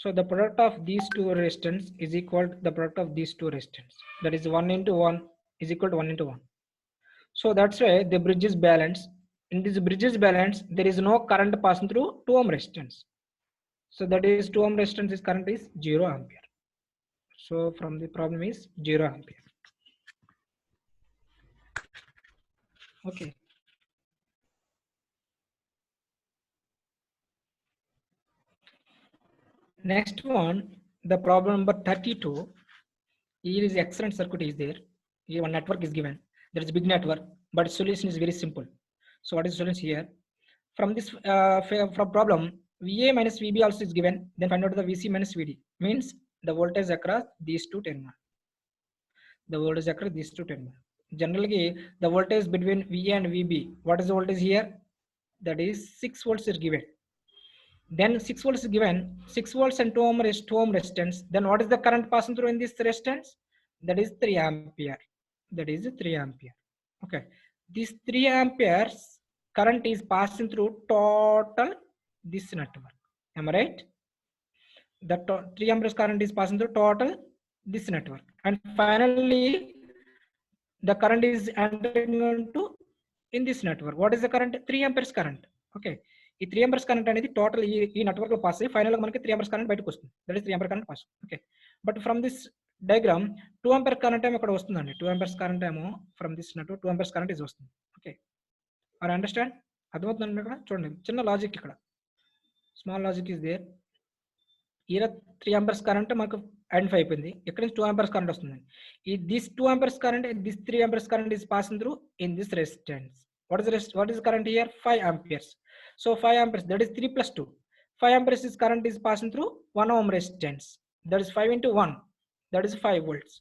So the product of these two resistance is equal to the product of these two resistance. That is 1 into 1 is equal to 1 into 1. So that's why the bridge is balanced. In this bridge is balanced, there is no current passing through 2 ohm resistance. So that is 2 ohm resistance is current is 0 ampere. So from the problem is 0 ampere. Okay. Next one, the problem number 32. Here is excellent circuit is there. Here one network is given. There is a big network, but solution is very simple. So what is the solution here? From this from problem, VA minus VB also is given. Then find out the VC minus VD. Means the voltage across these two terminals. The voltage across these two terminals. Generally, the voltage between VA and VB. What is the voltage here? That is 6 volts is given. Then 6 volts is given. 6 volts and 2 ohm resistance. Then what is the current passing through in this resistance? That is 3 ampere. That is 3 ampere. Okay. This 3 amperes current is passing through total this network. Am I right? The 3 amperes current is passing through total this network. And finally, the current is entering into in this network. What is the current? 3 amperes current. Okay. ఈ 3 amperes current అనేది total ఈ network లో pass అయ్యి final గా మనకి 3 amperes current బయటకు వస్తుంది. That is 3 ampere current pass. Okay, but from this diagram 2 ampere current ఏమో ఇక్కడ వస్తుందండి. 2 amperes current ఏమో from this network 2 amperes current is వస్తుంది. Okay, are understand? అర్థమవుతుందండి? ఇక్కడ చూడండి, చిన్న లాజిక్, ఇక్కడ స్మాల్ లాజిక్ ఇస్ దేర్. ఇలా 3 amperes current మనకు ఐడెంటిఫై అయిపోయింది. ఇక్కడ నుంచి 2 amperes current వస్తుంది. ఈ this 2 amperes current, this 3 amperes current is passing through in this resistance. What is the current here? 5 amperes. So 5 amperes, that is 3 plus 2. 5 amperes is current is passing through 1 ohm resistance. That is 5 into 1. That is 5 volts.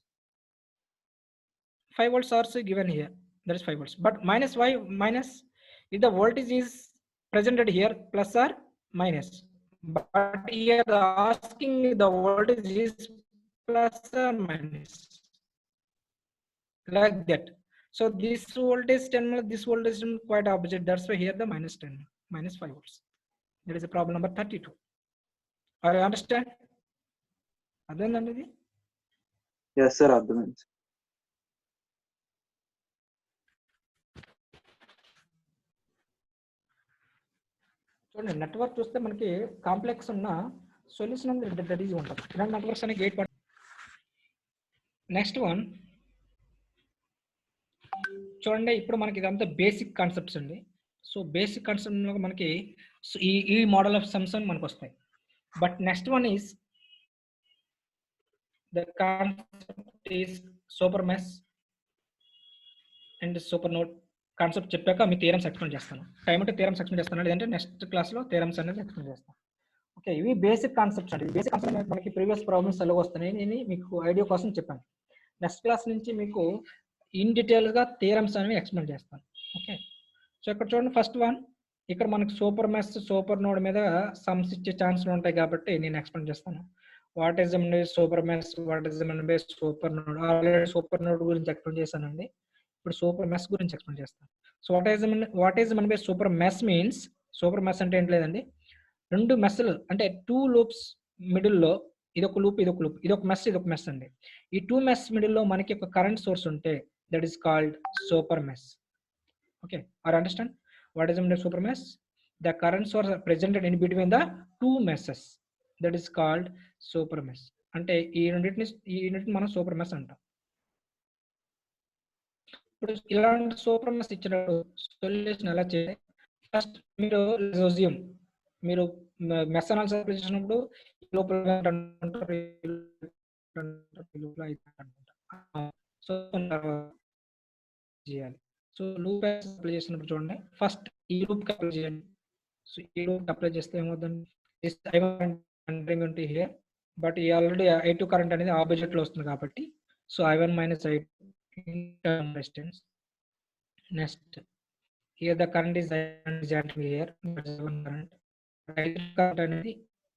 5 volts are also given here. That is 5 volts. But minus y minus if the voltage is presented here plus or minus. But here the asking the voltage is plus or minus. Like that. So this voltage 10, this voltage is quite opposite. That's why here the minus 10, minus 5 volts. That is a problem number 32. Are you understand? అర్థమైందండి ఇది?
Yes, sir. అర్థమైంది.
చూడండి network చూస్తే మనకి complex ఉన్న solution అనేది that easy ఉంటుంది. ఇలాంటి నెట్వర్క్స్ అనే గేట్ నెక్స్ట్ వన్ చూడండి, ఇప్పుడు మనకి ఇదంతా బేసిక్ కాన్సెప్ట్స్ అండి. సో బేసిక్ కాన్సెప్ట్ మనకి ఈ మోడల్ ఆఫ్ సమ్స్ మనకు వస్తాయి. But next one is the concept is super mesh and super node. Concept చెప్పాక మీ థియరమ్స్ ఎక్స్ప్లెయిన్ చేస్తాను. టైం అంటే థియరమ్స్ ఎక్స్ప్లెయిన్ చేస్తాను, లేదంటే నెక్స్ట్ క్లాస్లో థియరమ్స్ అనేది ఎక్స్ప్లెయిన్ చేస్తాను. ఓకే, ఇవి బేసిక్ కాన్సెప్ట్స్ అండి. బేసిక్ కాన్సెప్ట్ మనకి ప్రీవియస్ ప్రాబ్లమ్స్ ఎలా వస్తున్నాయి నేను మీకు ఐడియా కోసం చెప్పాను. నెక్స్ట్ క్లాస్ నుంచి మీకు ఇన్ డీటెయిల్గా థియరమ్స్ అనేవి ఎక్స్ప్లెయిన్ చేస్తాను. ఓకే, సో ఇక్కడ చూడండి ఫస్ట్ వన్, ఇక్కడ మనకు సూపర్ మెష్ సూపర్ నోడ్ మీద సమ్స్ ఇచ్చే ఛాన్స్లు ఉంటాయి కాబట్టి నేను ఎక్స్ప్లెయిన్ చేస్తాను. What is super mesh, what is super node. Already super node గురించి ఎక్స్ప్లెయిన్ చేశానండి. ఇప్పుడు సూపర్ మెష్ గురించి ఎక్స్ప్లెయిన్ చేస్తాను. So what is super mesh means, super mesh అంటే ఏంటి లేదండి, రెండు మెస్లు అంటే 2 లూప్స్ మిడిల్లో ఇదొక లూప్ ఇదొక లూప్, ఇదొక మెష్ ఇదొక మెష్ అండి. ఈ 2 మెష్ మిడిల్లో మనకి ఒక కరెంట్ సోర్స్ ఉంటే that is called super mesh. Okay, are understand what is super mesh? The current source presented in between the 2 meshes, that is called super mesh. అంటే ఈ రెండింటిని మనం సూపర్ మెష్ అంటాం. ఇప్పుడు ఇలాంటి సూపర్ మెష్ ఇచ్చినప్పుడు solution ఎలా చేయాలి? ఫస్ట్ మీరు అజ్యూమ్, మీరు మెష్ అనాలిసిస్ అప్లై చేసినప్పుడు సో చేయాలి. సో లూప్ అప్లై చేసినప్పుడు చూడండి, ఫస్ట్ ఈ లూప్ అప్లై చేయండి. సో ఈ లూప్ అప్లై చేస్తే ఏమవుతుంది హియర్, బట్ ఈ ఆల్రెడీ I2 కరెంట్ అనేది ఆపోజిట్ లో వస్తుంది కాబట్టి so I1 minus I2 resistance. Next, here the current is entering here, that is I1 current. I3 current అనేది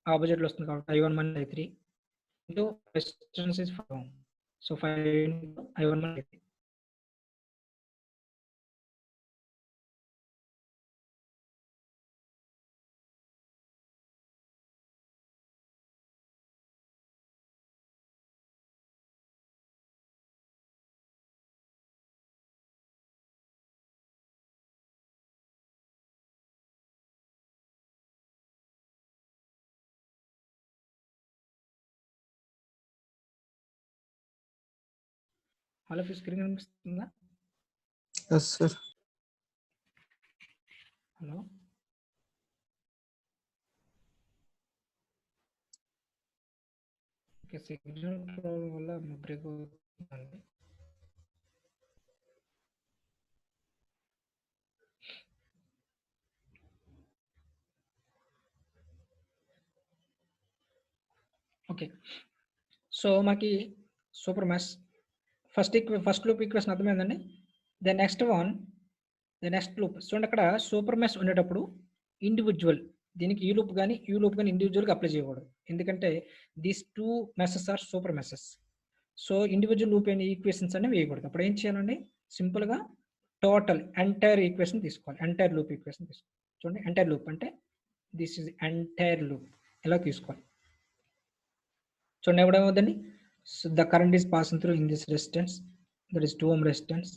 ఆపోజిట్ లో వస్తుంది కాబట్టి I1 minus I3 into resistance is 5 ohm. So 5 into I1 minus I3. Hello, screen కనిపిస్తుందా?
Yes, sir.
Hello, okay, signal problem వల్ల break అవుతుందండి. Okay, so మనకి super mesh first loop equation అర్థమైందండి. The next loop చూడండి, అక్కడ super mesh ఉండేటప్పుడు individual, దీనికి ఈ లూప్ కానీ ఇండివిజువల్గా అప్లై చేయకూడదు. ఎందుకంటే these 2 meshes are super meshes. So individual loop అయిన ఈక్వేషన్స్ అనేవి వేయకూడదు. అప్పుడు ఏం చేయాలండి, సింపుల్గా టోటల్ ఎంటైర్ ఈక్వేషన్ తీసుకోవాలి. ఎంటైర్ లూప్ ఈక్వేషన్ తీసుకోవాలి. చూడండి, ఎంటైర్ లూప్ అంటే దిస్ ఇస్ ఎంటైర్ లూప్ ఎలా తీసుకోవాలి చూడండి. ఎవడేమవుతుందండి, so the current is passing through in this resistance, that is 2 ohm resistance,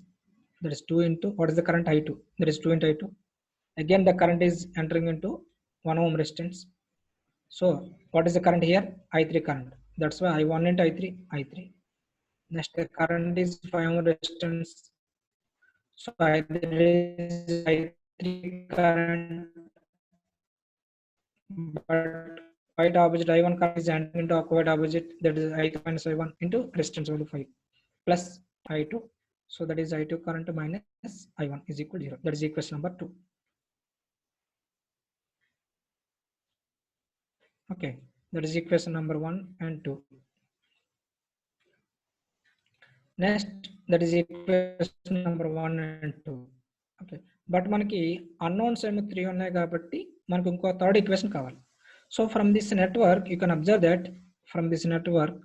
that is 2 into what is the current I2, that is 2 into I2. Again the current is entering into 1 ohm resistance. So what is the current here? I3 current. That's why I1 into I3. Next the current is 5 ohm resistance. So I3 current, but quite opposite I1 current is entering into quite opposite, that is I2 minus I1 into resistance value 5 plus I2. So that is I2 current minus I1 is equal to 0. That is equation number 2. Okay, that is equation number 1 and 2. Next, that is equation number 1 and 2. Okay, but మనకి unknowns ఏమో 3 ఉన్నాయి కాబట్టి మనకు ఇంకో third equation కావాలి. So from this network you can observe that from this network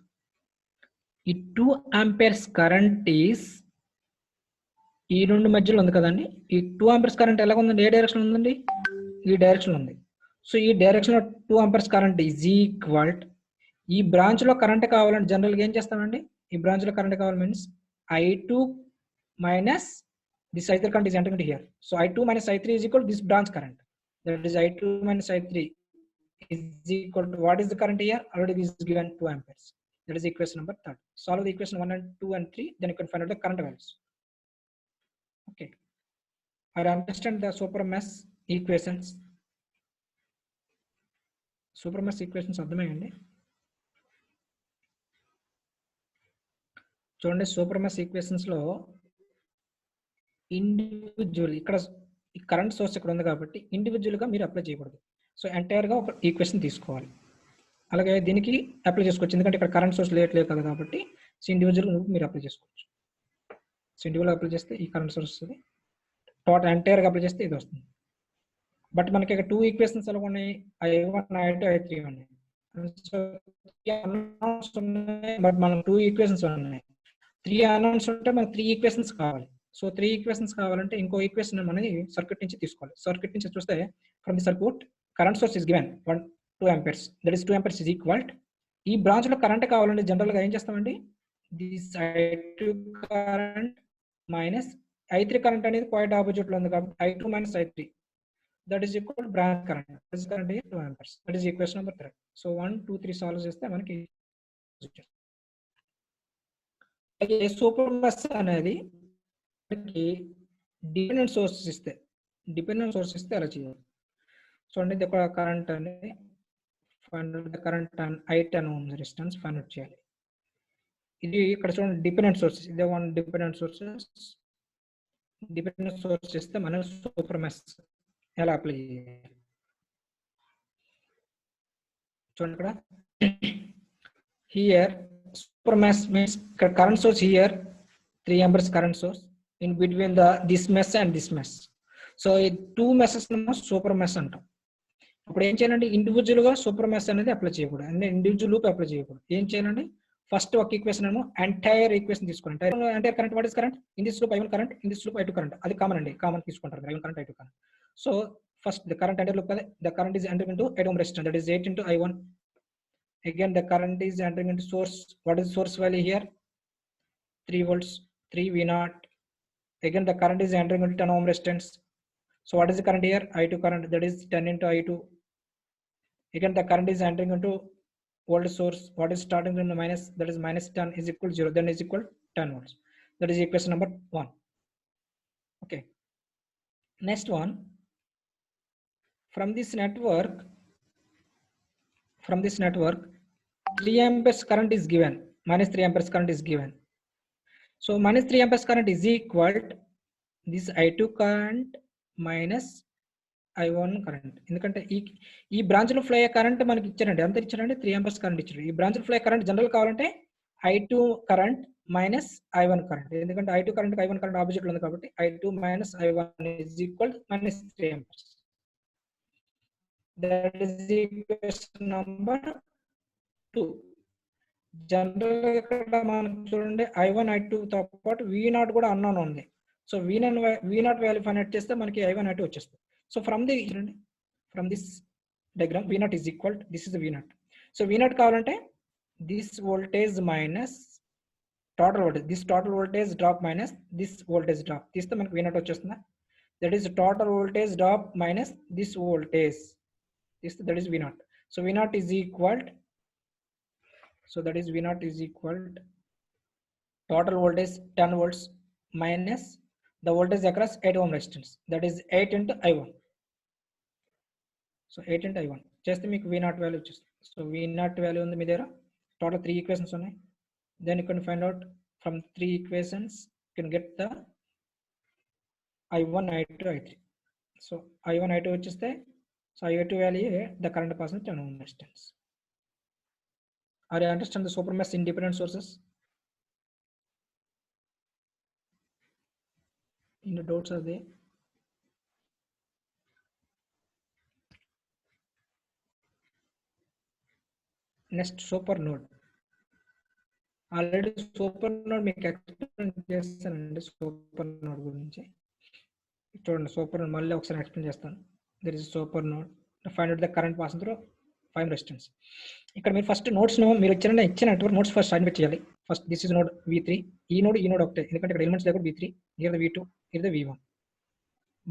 ఈ 2 amperes current is ఈ రెండు మధ్యలో ఉంది కదండి. ఈ 2 amperes కరెంట్ ఎలా ఉందండి? ఏ డైరెక్షన్ ఉందండి? ఈ డైరెక్షన్ ఉంది. సో ఈ డైరెక్షన్ లో 2 amperes కరెంట్ ఈజ్ ఈక్వల్ ఈ బ్రాంచ్ లో కరెంట్ కావాలంటే జనరల్గా ఏం చేస్తామండి? ఈ బ్రాంచ్ లో కరెంట్ కావాలి means I2 minus this I3 current is entering into here. So I2 minus I3 is equal to this branch current. That is I2 minus I3 is equal to what is the current here? Already is given 2 amperes. That is equation number 3. Solve the equation 1 and 2 and 3. Then you can find out the current values. Okay. I understand the super mesh equations. Super mesh equations అర్థమయ్యండి. చూడండి super mesh equations లో individual ఇక్కడ current source ఇక్కడ ఉంది కాబట్టి individual గా మీరు apply చేయకూడదు. So entire గా ఒక ఈక్వేషన్ తీసుకోవాలి. అలాగే దీనికి అప్లై చేసుకోవచ్చు ఎందుకంటే ఇక్కడ కరెంట్ సోర్స్ లేదు కదా కాబట్టి సో ఇండివిజువల్ మీరు అప్లై చేసుకోవచ్చు. సో ఇండివిజువల్ అప్లై చేస్తే ఈ కరెంట్ సోర్స్ వస్తుంది. టోటల్ ఎంటైర్ గా అప్లై చేస్తే ఇది వస్తుంది. బట్ మనకి ఇక్కడ 2 ఈక్వేషన్స్ ఎలా ఉన్నాయి? I1 I2 I3 ఉన్నాయి. సో బట్ మనం 2 ఈక్వేషన్స్ ఉన్నాయి. 3 అన్నౌన్స్ ఉంటే మనకు 3 ఈక్వేషన్స్ కావాలి. సో 3 ఈక్వేషన్స్ కావాలంటే ఇంకో ఈక్వేషన్ అనేది సర్క్యూట్ నుంచి తీసుకోవాలి. సర్క్యూట్ నుంచి చూస్తే from the circuit current source is given 2 amperes. That is 2 amperes is equal ఈ బ్రాంచ్ లో కరెంట్ కావాలంటే జనరల్ గా ఏం చేస్తామండి? This I2 current minus I3 current అనేది క్వైట్ ఆపోజిట్ లో ఉంది కాబట్టి I2 minus I3 that is equal branch current. This current is 2 amperes. That is equation number 3. So 1 2 3 solve చేస్తే మనకి సూపర్ మెష్ అనేది డిపెండెంట్ సోర్సెస్ ఇస్తే అలా చేయాలి. సో అండి ఇది ఒక కరెంట్ అనేది current I10 ohms resistance find out చేయాలి. ఇది ఇక్కడ చూడండి డిపెండెంట్ సోర్సెస్. ఇదే వన్ డిపెండెంట్ సోర్స్ ఇస్తే మనం సూపర్ మెష్ ఎలా అప్లై చేయాలి చూడండి. ఇక్కడ here super mesh means current source here 3 amperes current source in between this mesh and this mesh. So ఈ 2 meshes సూపర్ మెష్ అంటాం. ఇప్పుడు ఏం చేయాలంటే ఇండివిజువల్ గా సూపర్ మెష్ అనేది అప్లై చేయకూడదు. అంటే ఇండివిజువల్ లూప్ అప్లై చేయకూడదు. ఏం చేయాలండి? ఫస్ట్ ఒక ఈక్వేషన్ ఏమో ఎంటైర్ ఈక్వేషన్ తీసుకోండి. Entire current what is current? In this loop I1 current, in this loop I2 current. అది కామన్ అండి, కామన్ తీసుకుంటారు I1 current I2 current. So first the current enter loop కదా, the current is entering into 8 ohm resistor, that is 8 into I1. Again the current is entering into source. What is source value here? 3 volts, 3 V0. Again the current is entering into 10 ohm resistance. So what is the current here? I2 current, that is 10 into I2. Again the current is entering into voltage source. What is starting from the minus, that is minus 10 is equal to 0, then is equal 10 volts. That is equation number 1. Okay, next one, from this network 3 amperes current is given, minus 3 amperes current is given. So minus 3 amperes current is equal to this I2 current minus I1 current. ఎందుకంటే ఈ branch లో flow అయ్యే current మనకి ఇచ్చారండి. ఎంత ఇచ్చారంటే 3 amperes current ఇచ్చారు. ఈ బ్రాంచ్ లో ఫ్లో అయ్యే కరెంట్ జనరల్ కావాలంటే I2 current minus I1 current. ఎందుకంటే I2 current I1 current opposite లో ఉంది కాబట్టి I2 minus I1 is equal to minus 3 amperes. That is equation number 2. General ఇక్కడ మనం చూడండి I1 I2 తో పాటు V0 కూడా అన్నోన్ ఉంది. So V0 value find out చేస్తే మనకి I1 I2 వచ్చేస్తుంది. So from this diagram V0 is equal to, this is the V0. So V0 కావాలంటే this voltage minus total voltage, this total voltage drop minus this voltage drop తీస్తే మనకి V0 వచ్చేస్తుందా? That is total voltage drop minus this voltage తీస్తే that is V0. So V0 is equal to, so that is V0 is equal to total voltage 10 volts minus the voltage across 8 ohm resistance, that is 8 into I1. So 8 into I1 చేస్తే మీకు V0 value వచ్చేస్తుంది. So V0 value ఉంది మీ దగ్గర. Total 3 equations ఉన్నాయి. then you can find out from 3 equations you can get the I1 I2 I3. So I1 I2 వచ్చేస్తే So I have to value the current passing through unknown resistance. Are you understand the supermesh independent sources? In the dots are there. Next, super node. Already super node మీకు explain చేస్తానండి. Super node గురించి చూడండి. Super node మళ్ళీ ఒకసారి explain చేస్తాను. There is super node find out the current passing through 5 resistance. ఇక్కడ మీరు first nodes మీరు ఇచ్చిన నెట్వర్క్ నోట్స్ ఫస్ట్ ఐడెంటిఫై చేయాలి. First this is node V3, ఈ నోడ్ ఒకటే, ఎందుకంటే ఇక్కడ ఎలిమెంట్స్ దగ్గర V3, here the V2, here the V1.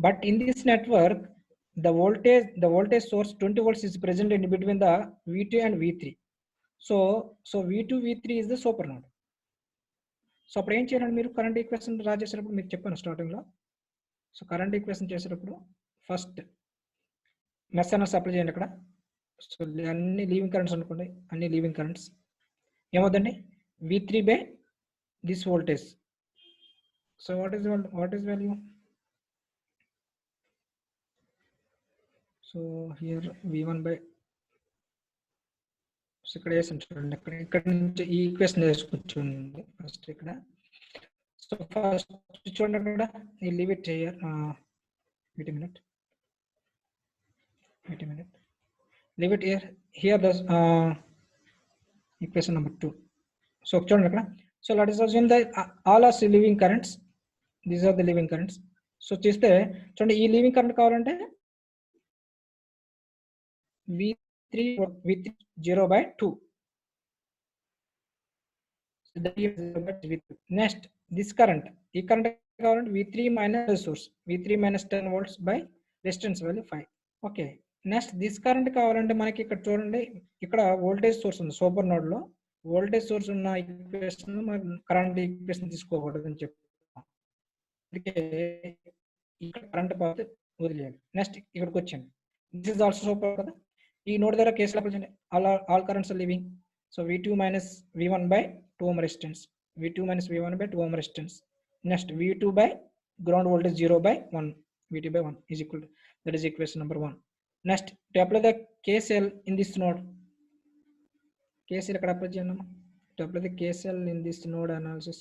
But in this network the voltage source 20 volts is present in between the V2 and V3. So V2 V3 is the super node. So అప్పుడు ఏం చేయాలండి, మీరు current equation draw చేసేటప్పుడు మీకు చెప్పాను స్టార్టింగ్లో. So current equation చేసేటప్పుడు first mesh analysis apply చేయండి అక్కడ. సో అన్ని లీవింగ్ కరెంట్స్ అనుకోండి, అన్ని లీవింగ్ కరెంట్స్ ఏమవుతుందండి, V3 by this voltage. So what is value? So here V1 by, so ఇక్కడ వేసాను చూడండి, ఇక్కడ నుంచి ఈ ఈక్వేషన్ వేసుకొచ్చుంది ఫస్ట్ ఇక్కడ. సో ఫస్ట్ చూడండి అక్కడ ఈ leave it here, wait a minute, leave it here the equation number 2. So చూడండి అక్కడ. So let us assume that all are living currents, these are the living currents. So చేస్తే చూడండి, ఈ leaving current కావాలంటే V3 0 by 2. So that is 0 by V2. Next, this current, ఈ current కావాలంటే V3 minus source, V3 minus 10 volts by resistance value 5. Okay. Next this current కావాలంటే మనకి ఇక్కడ చూడండి, ఇక్కడ వోల్టేజ్ సోర్స్ ఉంది. సూపర్ నోడ్ లో వోల్టేజ్ సోర్స్ ఉన్న ఈక్వేషన్ మనం కరెంట్ ఈక్వేషన్ తీసుకోకూడదు అని చెప్తాం. అందుకే ఇక్కడ కరెంట్ పాత్ వదిలేయాలి. నెక్స్ట్ ఇక్కడికి వచ్చాను, దిస్ ఇస్ ఆల్సో సూపర్ కదా. ఈ నోడ్ దగ్గర కేసులు అప్లై చేయండి. All currents are leaving. So V2 minus V1 by 2 ohm resistance, V2 minus V1 by 2 ohm resistance. Next V2 by ground voltage 0 by 1, V2 by 1 is equal to, that is equation number 1. Next, to apply the KCL in this node, KCL ఇక్కడ apply చేయండి. To apply the KCL in this node analysis,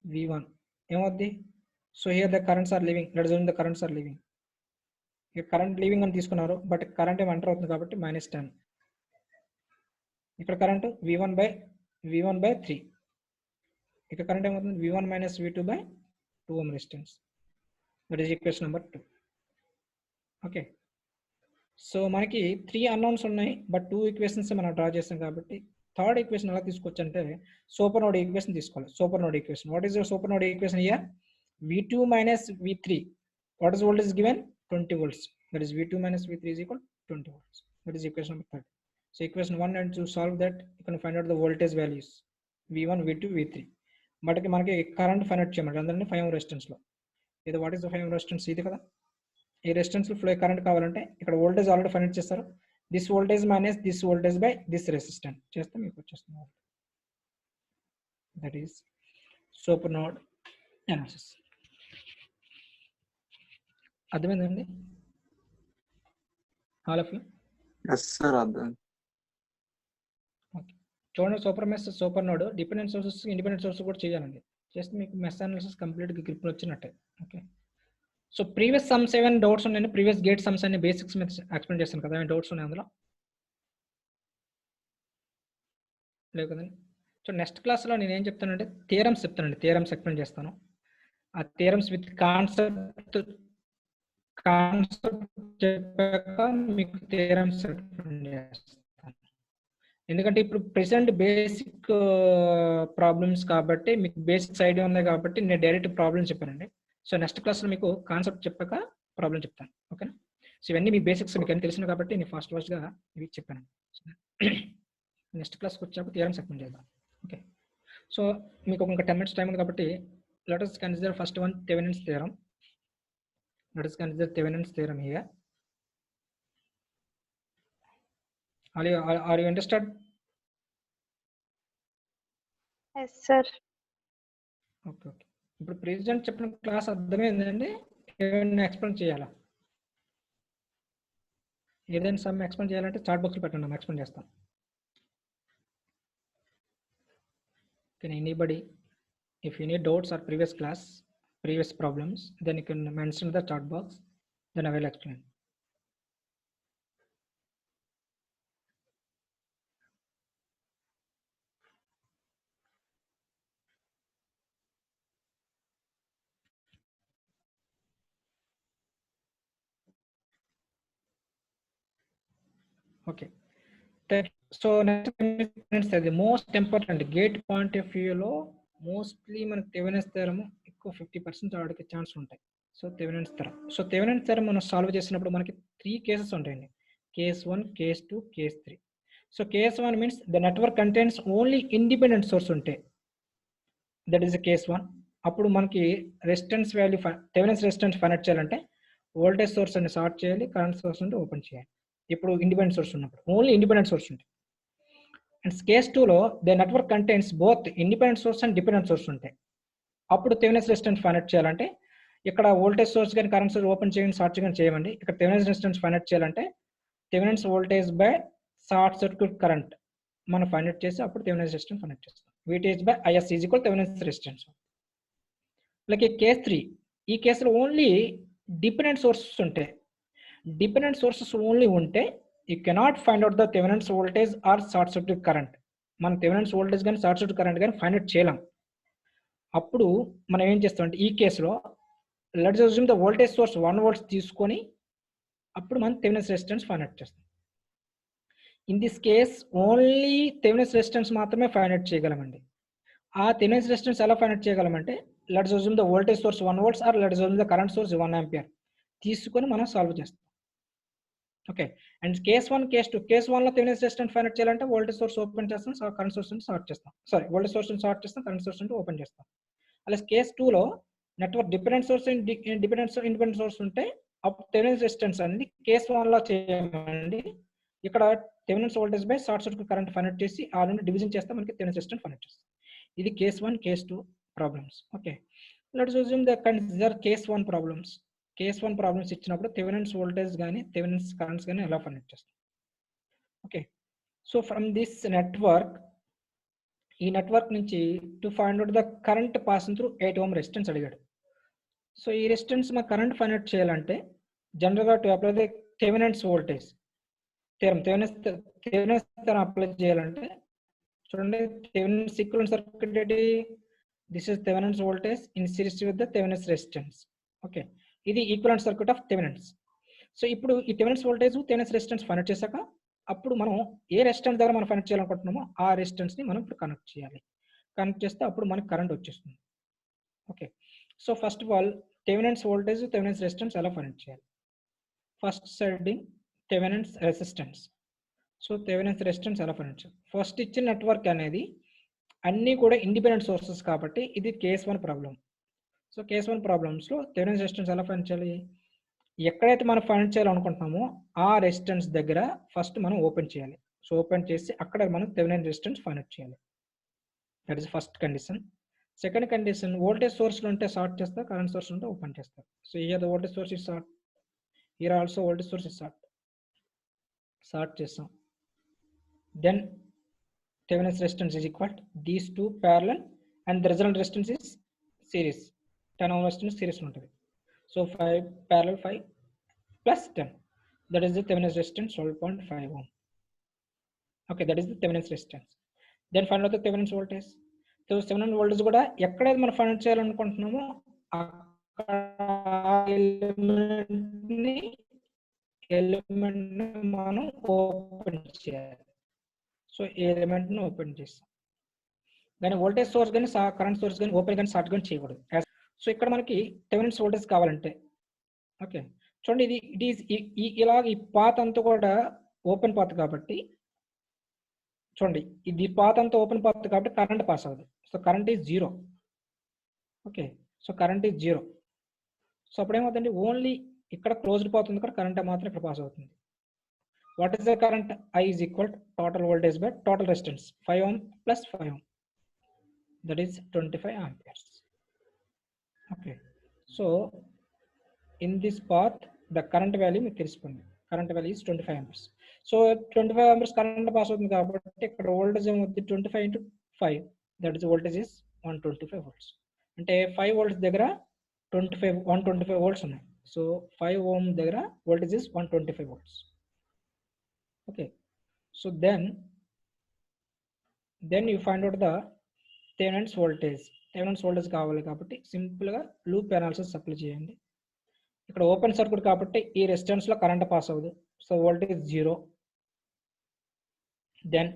V1 ఏమవుద్ది, so here the currents are leaving, let's assume the currents are leaving. ఇక్కడ current leaving అని తీసుకున్నారు, but current ఏమో enter అవుతుంది కాబట్టి -10. ఇక్కడ కరెంట్ V1 by 3, ఇక్కడ కరెంట్ ఏమవుతుంది V1 minus V2 by 2 ohm resistance. That is equation number 2. Okay. So మనకి 3 అన్నౌన్స్ ఉన్నాయి, బట్ 2 ఈక్వేషన్స్ మనం డ్రా చేస్తాం కాబట్టి థర్డ్ ఈక్వేషన్ ఎలా తీసుకోవచ్చు అంటే సూపర్ నోడ్ ఈక్వేషన్ తీసుకోవాలి. Super node equation, what is you're super node equation here? V2 minus V3, what is voltage given? 20 volts. That is V2 minus V3 is equal to 20 volts. That is equation number 3. So equation 1, and to solve that you can find out the voltage values V1, V2, V3. But మనకి current find out చేయమంటారు అందరినీ 5 ohm resistance లో. ఇది what is the 5 ohm resistance, ఇది కదా. ఈ resistance లో flow current కావాలంటే ఇక్కడ వోల్టేజ్ ఆల్రెడీ ఫైండ్ అవుట్ చేస్తారు. This voltage minus this voltage by this resistance చేస్తే మీకు వచ్చేస్తుంది. That is super node analysis. అర్థమైందండి all of you?
Yes sir, అర్థం.
ఓకే. చూడండి, super mesh super node dependent sources independent sources కూడా చేయాలండి. చేస్తే మీకు మెష్ అనాలిసిస్ కంప్లీట్గా గ్రిప్ వచ్చినట్టే. ఓకే. సో ప్రీవియస్ సమ్స్ ఏమైనా డౌట్స్ ఉన్నాయండి? ప్రీవియస్ గేట్ సమ్స్ అన్ని బేసిక్స్ మీద ఎక్స్ప్లెయిన్ చేస్తాను కదా, ఏమైనా డౌట్స్ ఉన్నాయి అందులో? లేవు కదండి. సో నెక్స్ట్ క్లాస్లో నేను ఏం చెప్తానంటే థియరమ్స్ చెప్తానండి. థియరమ్స్ ఎక్స్ప్లెయిన్ చేస్తాను. ఆ థియరమ్స్ విత్ కాన్సెప్ట్ చెప్పాక మీకు థియరమ్స్ ఎక్స్ప్లెయిన్ చేస్తాను. ఎందుకంటే ఇప్పుడు ప్రెసెంట్ బేసిక్ ప్రాబ్లమ్స్ కాబట్టి మీకు బేసిక్స్ ఐడియా ఉన్నాయి కాబట్టి నేను డైరెక్ట్ ప్రాబ్లమ్ చెప్పానండి. సో నెక్స్ట్ క్లాస్లో మీకు కాన్సెప్ట్ చెప్పాక ప్రాబ్లం చెప్తాను. ఓకేనా? సో ఇవన్నీ మీ బేసిక్స్ మీకు అన్ని తెలిసిన కాబట్టి నేను ఫాస్ట్గా ఇవి చెప్పాను. నెక్స్ట్ క్లాస్కి వచ్చాక థియరమ్స్ ఎక్స్ప్లెయిన్ చేద్దాం. ఓకే. సో మీకు ఇంకా 10 minutes టైం ఉంది కాబట్టి let us consider first one, Thevenin's theorem. Let us consider Thevenin's theorem here. Are you interested?
Yes, sir.
Okay. Okay. ఇప్పుడు ప్రెసిడెంట్ చెప్పిన క్లాస్ అర్థమైందండి? ఏమైనా ఎక్స్ప్లెయిన్ చేయాలా? ఏదైనా సమ్ ఎక్స్ప్లెయిన్ చేయాలంటే చాట్ బాక్స్లో పెట్టండి, ఎక్స్ప్లెయిన్ చేస్తాం. Can anybody, if you need doubts or previous class, previous problems, then you can mention the chat box, then I will explain. Okay. So next the most important gate point of view లో mostly మనకు Thevenin's theorem ఎక్కువ 50% ఆడికి chance ఉంటాయి. So Thevenin's theorem, Thevenin's theorem మనం solve చేసినప్పుడు మనకి 3 cases ఉంటాయండి. Case 1, case 2, case 3. So case 1 means the network contains only independent source ఉంటే, దట్ ఈస్ ద కేస్ 1. అప్పుడు మనకి resistance value Thevenin's resistance find చేయాలంటే వోల్టేజ్ సోర్స్ అని సార్ట్ చేయాలి, కరెంట్ సోర్స్ అంటే ఓపెన్ చేయాలి. ఇప్పుడు ఇండిపెండెంట్ సోర్స్ ఉన్నప్పుడు ఓన్లీ ఇండిపెండెంట్ సోర్స్ ఉంటాయి. అండ్ కేస్ 2లో the network contains both independent source and dependent source ఉంటాయి. అప్పుడు థెవెనిన్స్ రెసిస్టెన్స్ ఫైండ్ చేయాలంటే ఇక్కడ వోల్టేజ్ సోర్స్ కానీ కరెంట్ సోర్స్ ఓపెన్ చేయని సార్ట్ చేయని చేయమండి. ఇక్కడ థెవెనిన్స్ రెసిస్టెన్స్ ఫైండ్ చేయాలంటే Thevenin's voltage by short circuit current మనం ఫైండ్ చేసి అప్పుడు థెవెనిన్స్ రెసిస్టెన్స్ ఫైండ్ చేస్తాం. VTH by IS is equal Thevenin's resistance. Like case 3, ఈ కేసులో ఓన్లీ డిపెండెంట్ సోర్సెస్ ఉంటాయి. డిపెండెంట్ సోర్సెస్ ఓన్లీ ఉంటే you cannot find out the Thevenin's voltage or short circuit current. మనం Thevenin's voltage కానీ short circuit current కానీ find out చేయలేం. అప్పుడు మనం ఏం చేస్తాం అంటే ఈ కేసులో let's assume the voltage source 1 volts తీసుకొని అప్పుడు మనం థెవెనిన్స్ రెసిస్టెన్స్ ఫైండ్ అవుట్ చేస్తాం. In this case only Thevenin's resistance మాత్రమే ఫైండ్ అవుట్ చేయగలమండి. ఆ థెవెనిన్స్ రెసిస్టెన్స్ ఎలా ఫైండ్ అవుట్ చేయగలమంటే let's assume the voltage source 1 volts or let's assume the current source 1 ampere తీసుకొని మనం సాల్వ్ చేస్తాం. Okay. And case 1, case 2, case 1లో Thevenin's resistance find out చేయాలంటే వోల్టేజ్ సోర్స్ ఓపెన్ చేస్తాం, కరెంట్ సోర్స్ సార్ట్ చేస్తాం. Sorry, voltage source short చేస్తాం, current source open చేస్తాం. అలాగే కేస్ 2లో network dependent source independent source ఉంటే అప్పుడు థెవెనిన్స్ రెసిస్టెన్స్ అనేది కేస్ 1లో చేయమండి. ఇక్కడ Thevenin's voltage by short circuit current find out చేసి ఆ రెండు డివిజన్ చేస్తే మనకి థెవెనిన్స్ రెసిస్టెన్స్ ఫైండ్ అవుట్ చేస్తాం. ఇది case 1, case 2 problems. Okay. Let's assume the consider case 1 problems. Case 1 problems ఇచ్చినప్పుడు థెవెనిన్స్ వోల్టేజ్ కానీ థెవెనిన్స్ కరెంట్స్ కానీ ఎలా ఫైండ్ అవుట్ చేస్తాం. Okay. So from this network, ఈ నెట్వర్క్ నుంచి to find out the current passing through 8 ohm resistance అడిగాడు. So ఈ resistance మా కరెంట్ ఫైండ్ అవుట్ చేయాలంటే జనరల్గా to apply the Thevenin's voltage Thevenin's theorem apply చేయాలంటే చూడండి, థెవెనిన్స్ ఈక్వివలెంట్ సర్క్యూట్ ఏంటి? This is Thevenin's voltage in series with the Thevenin's resistance. Okay, ఇది equivalent circuit of Thevenin's. So ఇప్పుడు ఈ Thevenin's voltage Thevenin's resistance find out చేశాక అప్పుడు మనం ఏ resistance దగ్గర మనం ఫైండ్ అవుట్ చేయాలనుకుంటున్నామో ఆ రెసిస్టెన్స్ ని మనం ఇప్పుడు కనెక్ట్ చేయాలి. కనెక్ట్ చేస్తే అప్పుడు మనకి కరెంట్ వచ్చేస్తుంది. Okay. So first of all Thevenin's voltage Thevenin's resistance ఎలా ఫైండ్ అవుట్ చేయాలి? First setting Thevenin's resistance. So Thevenin's resistance ఎలా ఫైండ్ అవుట్ చేయాలి? ఫస్ట్ ఇచ్చిన నెట్వర్క్ అనేది అన్నీ కూడా ఇండిపెండెంట్ సోర్సెస్ కాబట్టి ఇది కేస్ 1 ప్రాబ్లం. సో కేస్ 1 ప్రాబ్లమ్స్లో థెవెనిన్స్ రెసిస్టెన్స్ ఎలా ఫైండ్ చేయాలి? ఎక్కడైతే మనం ఫైండ్ చేయాలనుకుంటున్నామో ఆ రెసిస్టెన్స్ దగ్గర ఫస్ట్ మనం ఓపెన్ చేయాలి. సో ఓపెన్ చేసి అక్కడ మనం థెవెనిన్ రెసిస్టెన్స్ ఫైండ్ అవుట్ చేయాలి. That is first condition. Second condition, voltage సోర్స్లో ఉంటే షార్ట్ చేస్తారు, కరెంట్ సోర్స్ ఉంటే ఓపెన్ చేస్తారు. So here the voltage source is short, here also voltage source is short చేస్తాం. Then Thevenin's resistance is equal these two parallel and the result resistance is series. 10 ohm resistance series ఉంటుంది. So 5 parallel 5 plus 10, that is the Thevenin's resistance 12.5 ohm. Okay, that is the Thevenin's resistance. Then find out the Thevenin's voltage. So Thevenin's voltage కూడా ఎక్కడైతే మనం find చేయాలనుకుంటున్నామో అక్కడ element మనం open చేయాలి. So ఈ element ని open చేస్తాం. కానీ వోల్టేజ్ సోర్స్ కానీ కరెంట్ సోర్స్ కానీ ఓపెన్ కానీ షార్ట్ కానీ చేయకూడదు. సో ఇక్కడ మనకి థెవెనిన్స్ వోల్టేజ్ కావాలంటే ఓకే చూడండి, ఇట్ ఈస్ ఇలాగ ఈ పాత్ అంతా కూడా ఓపెన్ పాత్ కాబట్టి చూడండి, ఇది పాత్ అంతా ఓపెన్ పాత్ కాబట్టి కరెంట్ పాస్ అవ్వదు. So current is 0. Okay, so current is 0. So అప్పుడేమవుతుంది, ఓన్లీ ఇక్కడ క్లోజ్డ్ పాత్ ఉంది ఇక్కడ కరెంట్ మాత్రం ఇక్కడ పాస్ అవుతుంది. What is the current? I is equal total voltage by total resistance 5 ohm plus 5 ohm, that is 25 amperes. Okay, so in this path the current value మీకు తెలిసిపోయింది. Current value is 25 amperes. So 25 amperes current pass అవుతుంది కాబట్టి ఇక్కడ voltage ఏమవుతుంది 25 into 5, that is voltage is 125 volts. అంటే 5 volts దగ్గర 125 volts ఉన్నాయి. So 5 ohm దగ్గర voltage is 125 volts. Okay, so then you find out the Thevenin's voltage. Thevenin's voltage కావాలి కాబట్టి సింపుల్గా లూప్ అనాలిసిస్ అప్లై చేయండి. ఇక్కడ ఓపెన్ సర్క్యూట్ కాబట్టి ఈ రెసిస్టెన్స్ లో కరెంట్ పాస్ అవ్వదు, so voltage 0. Then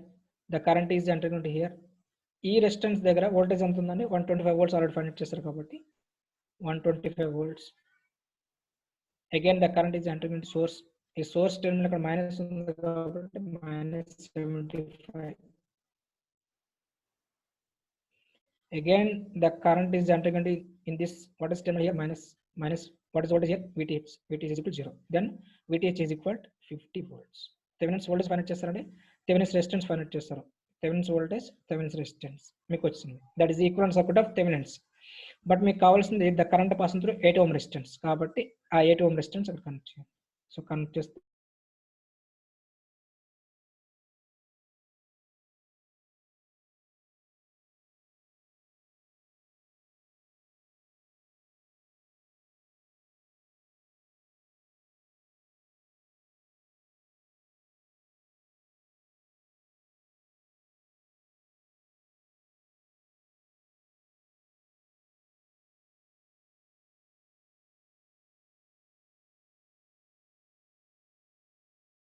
the current is entering into here. ఈ రెసిస్టెన్స్ దగ్గర వోల్టేజ్ ఎంత ఉందండి 125 volts ఆల్రెడీ ఫైండ్ చేస్తారు కాబట్టి 125 volts. Again the current is entering into source. ఈ సోర్స్ టెర్మినల్ ఇక్కడ మైనస్ ఉంది కాబట్టి -75. Again the current is entering into in this, what is terminal here, minus what is voltage here, VTH is equal to 0. Then VTH is equal to 50 volts. Thevenin's voltage find చేస్తారండి, Thevenin's resistance find చేస్తారు. Thevenin's voltage, Thevenin's resistance మీకు వచ్చింది. That is the equivalent circuit of Thevenin's. But మీకు కావాల్సింది the current passing through 8 ohm resistance కాబట్టి ఆ 8 ohm resistance అక్కడ connect చేయాలి. సో కనెక్ట్ చేస్తే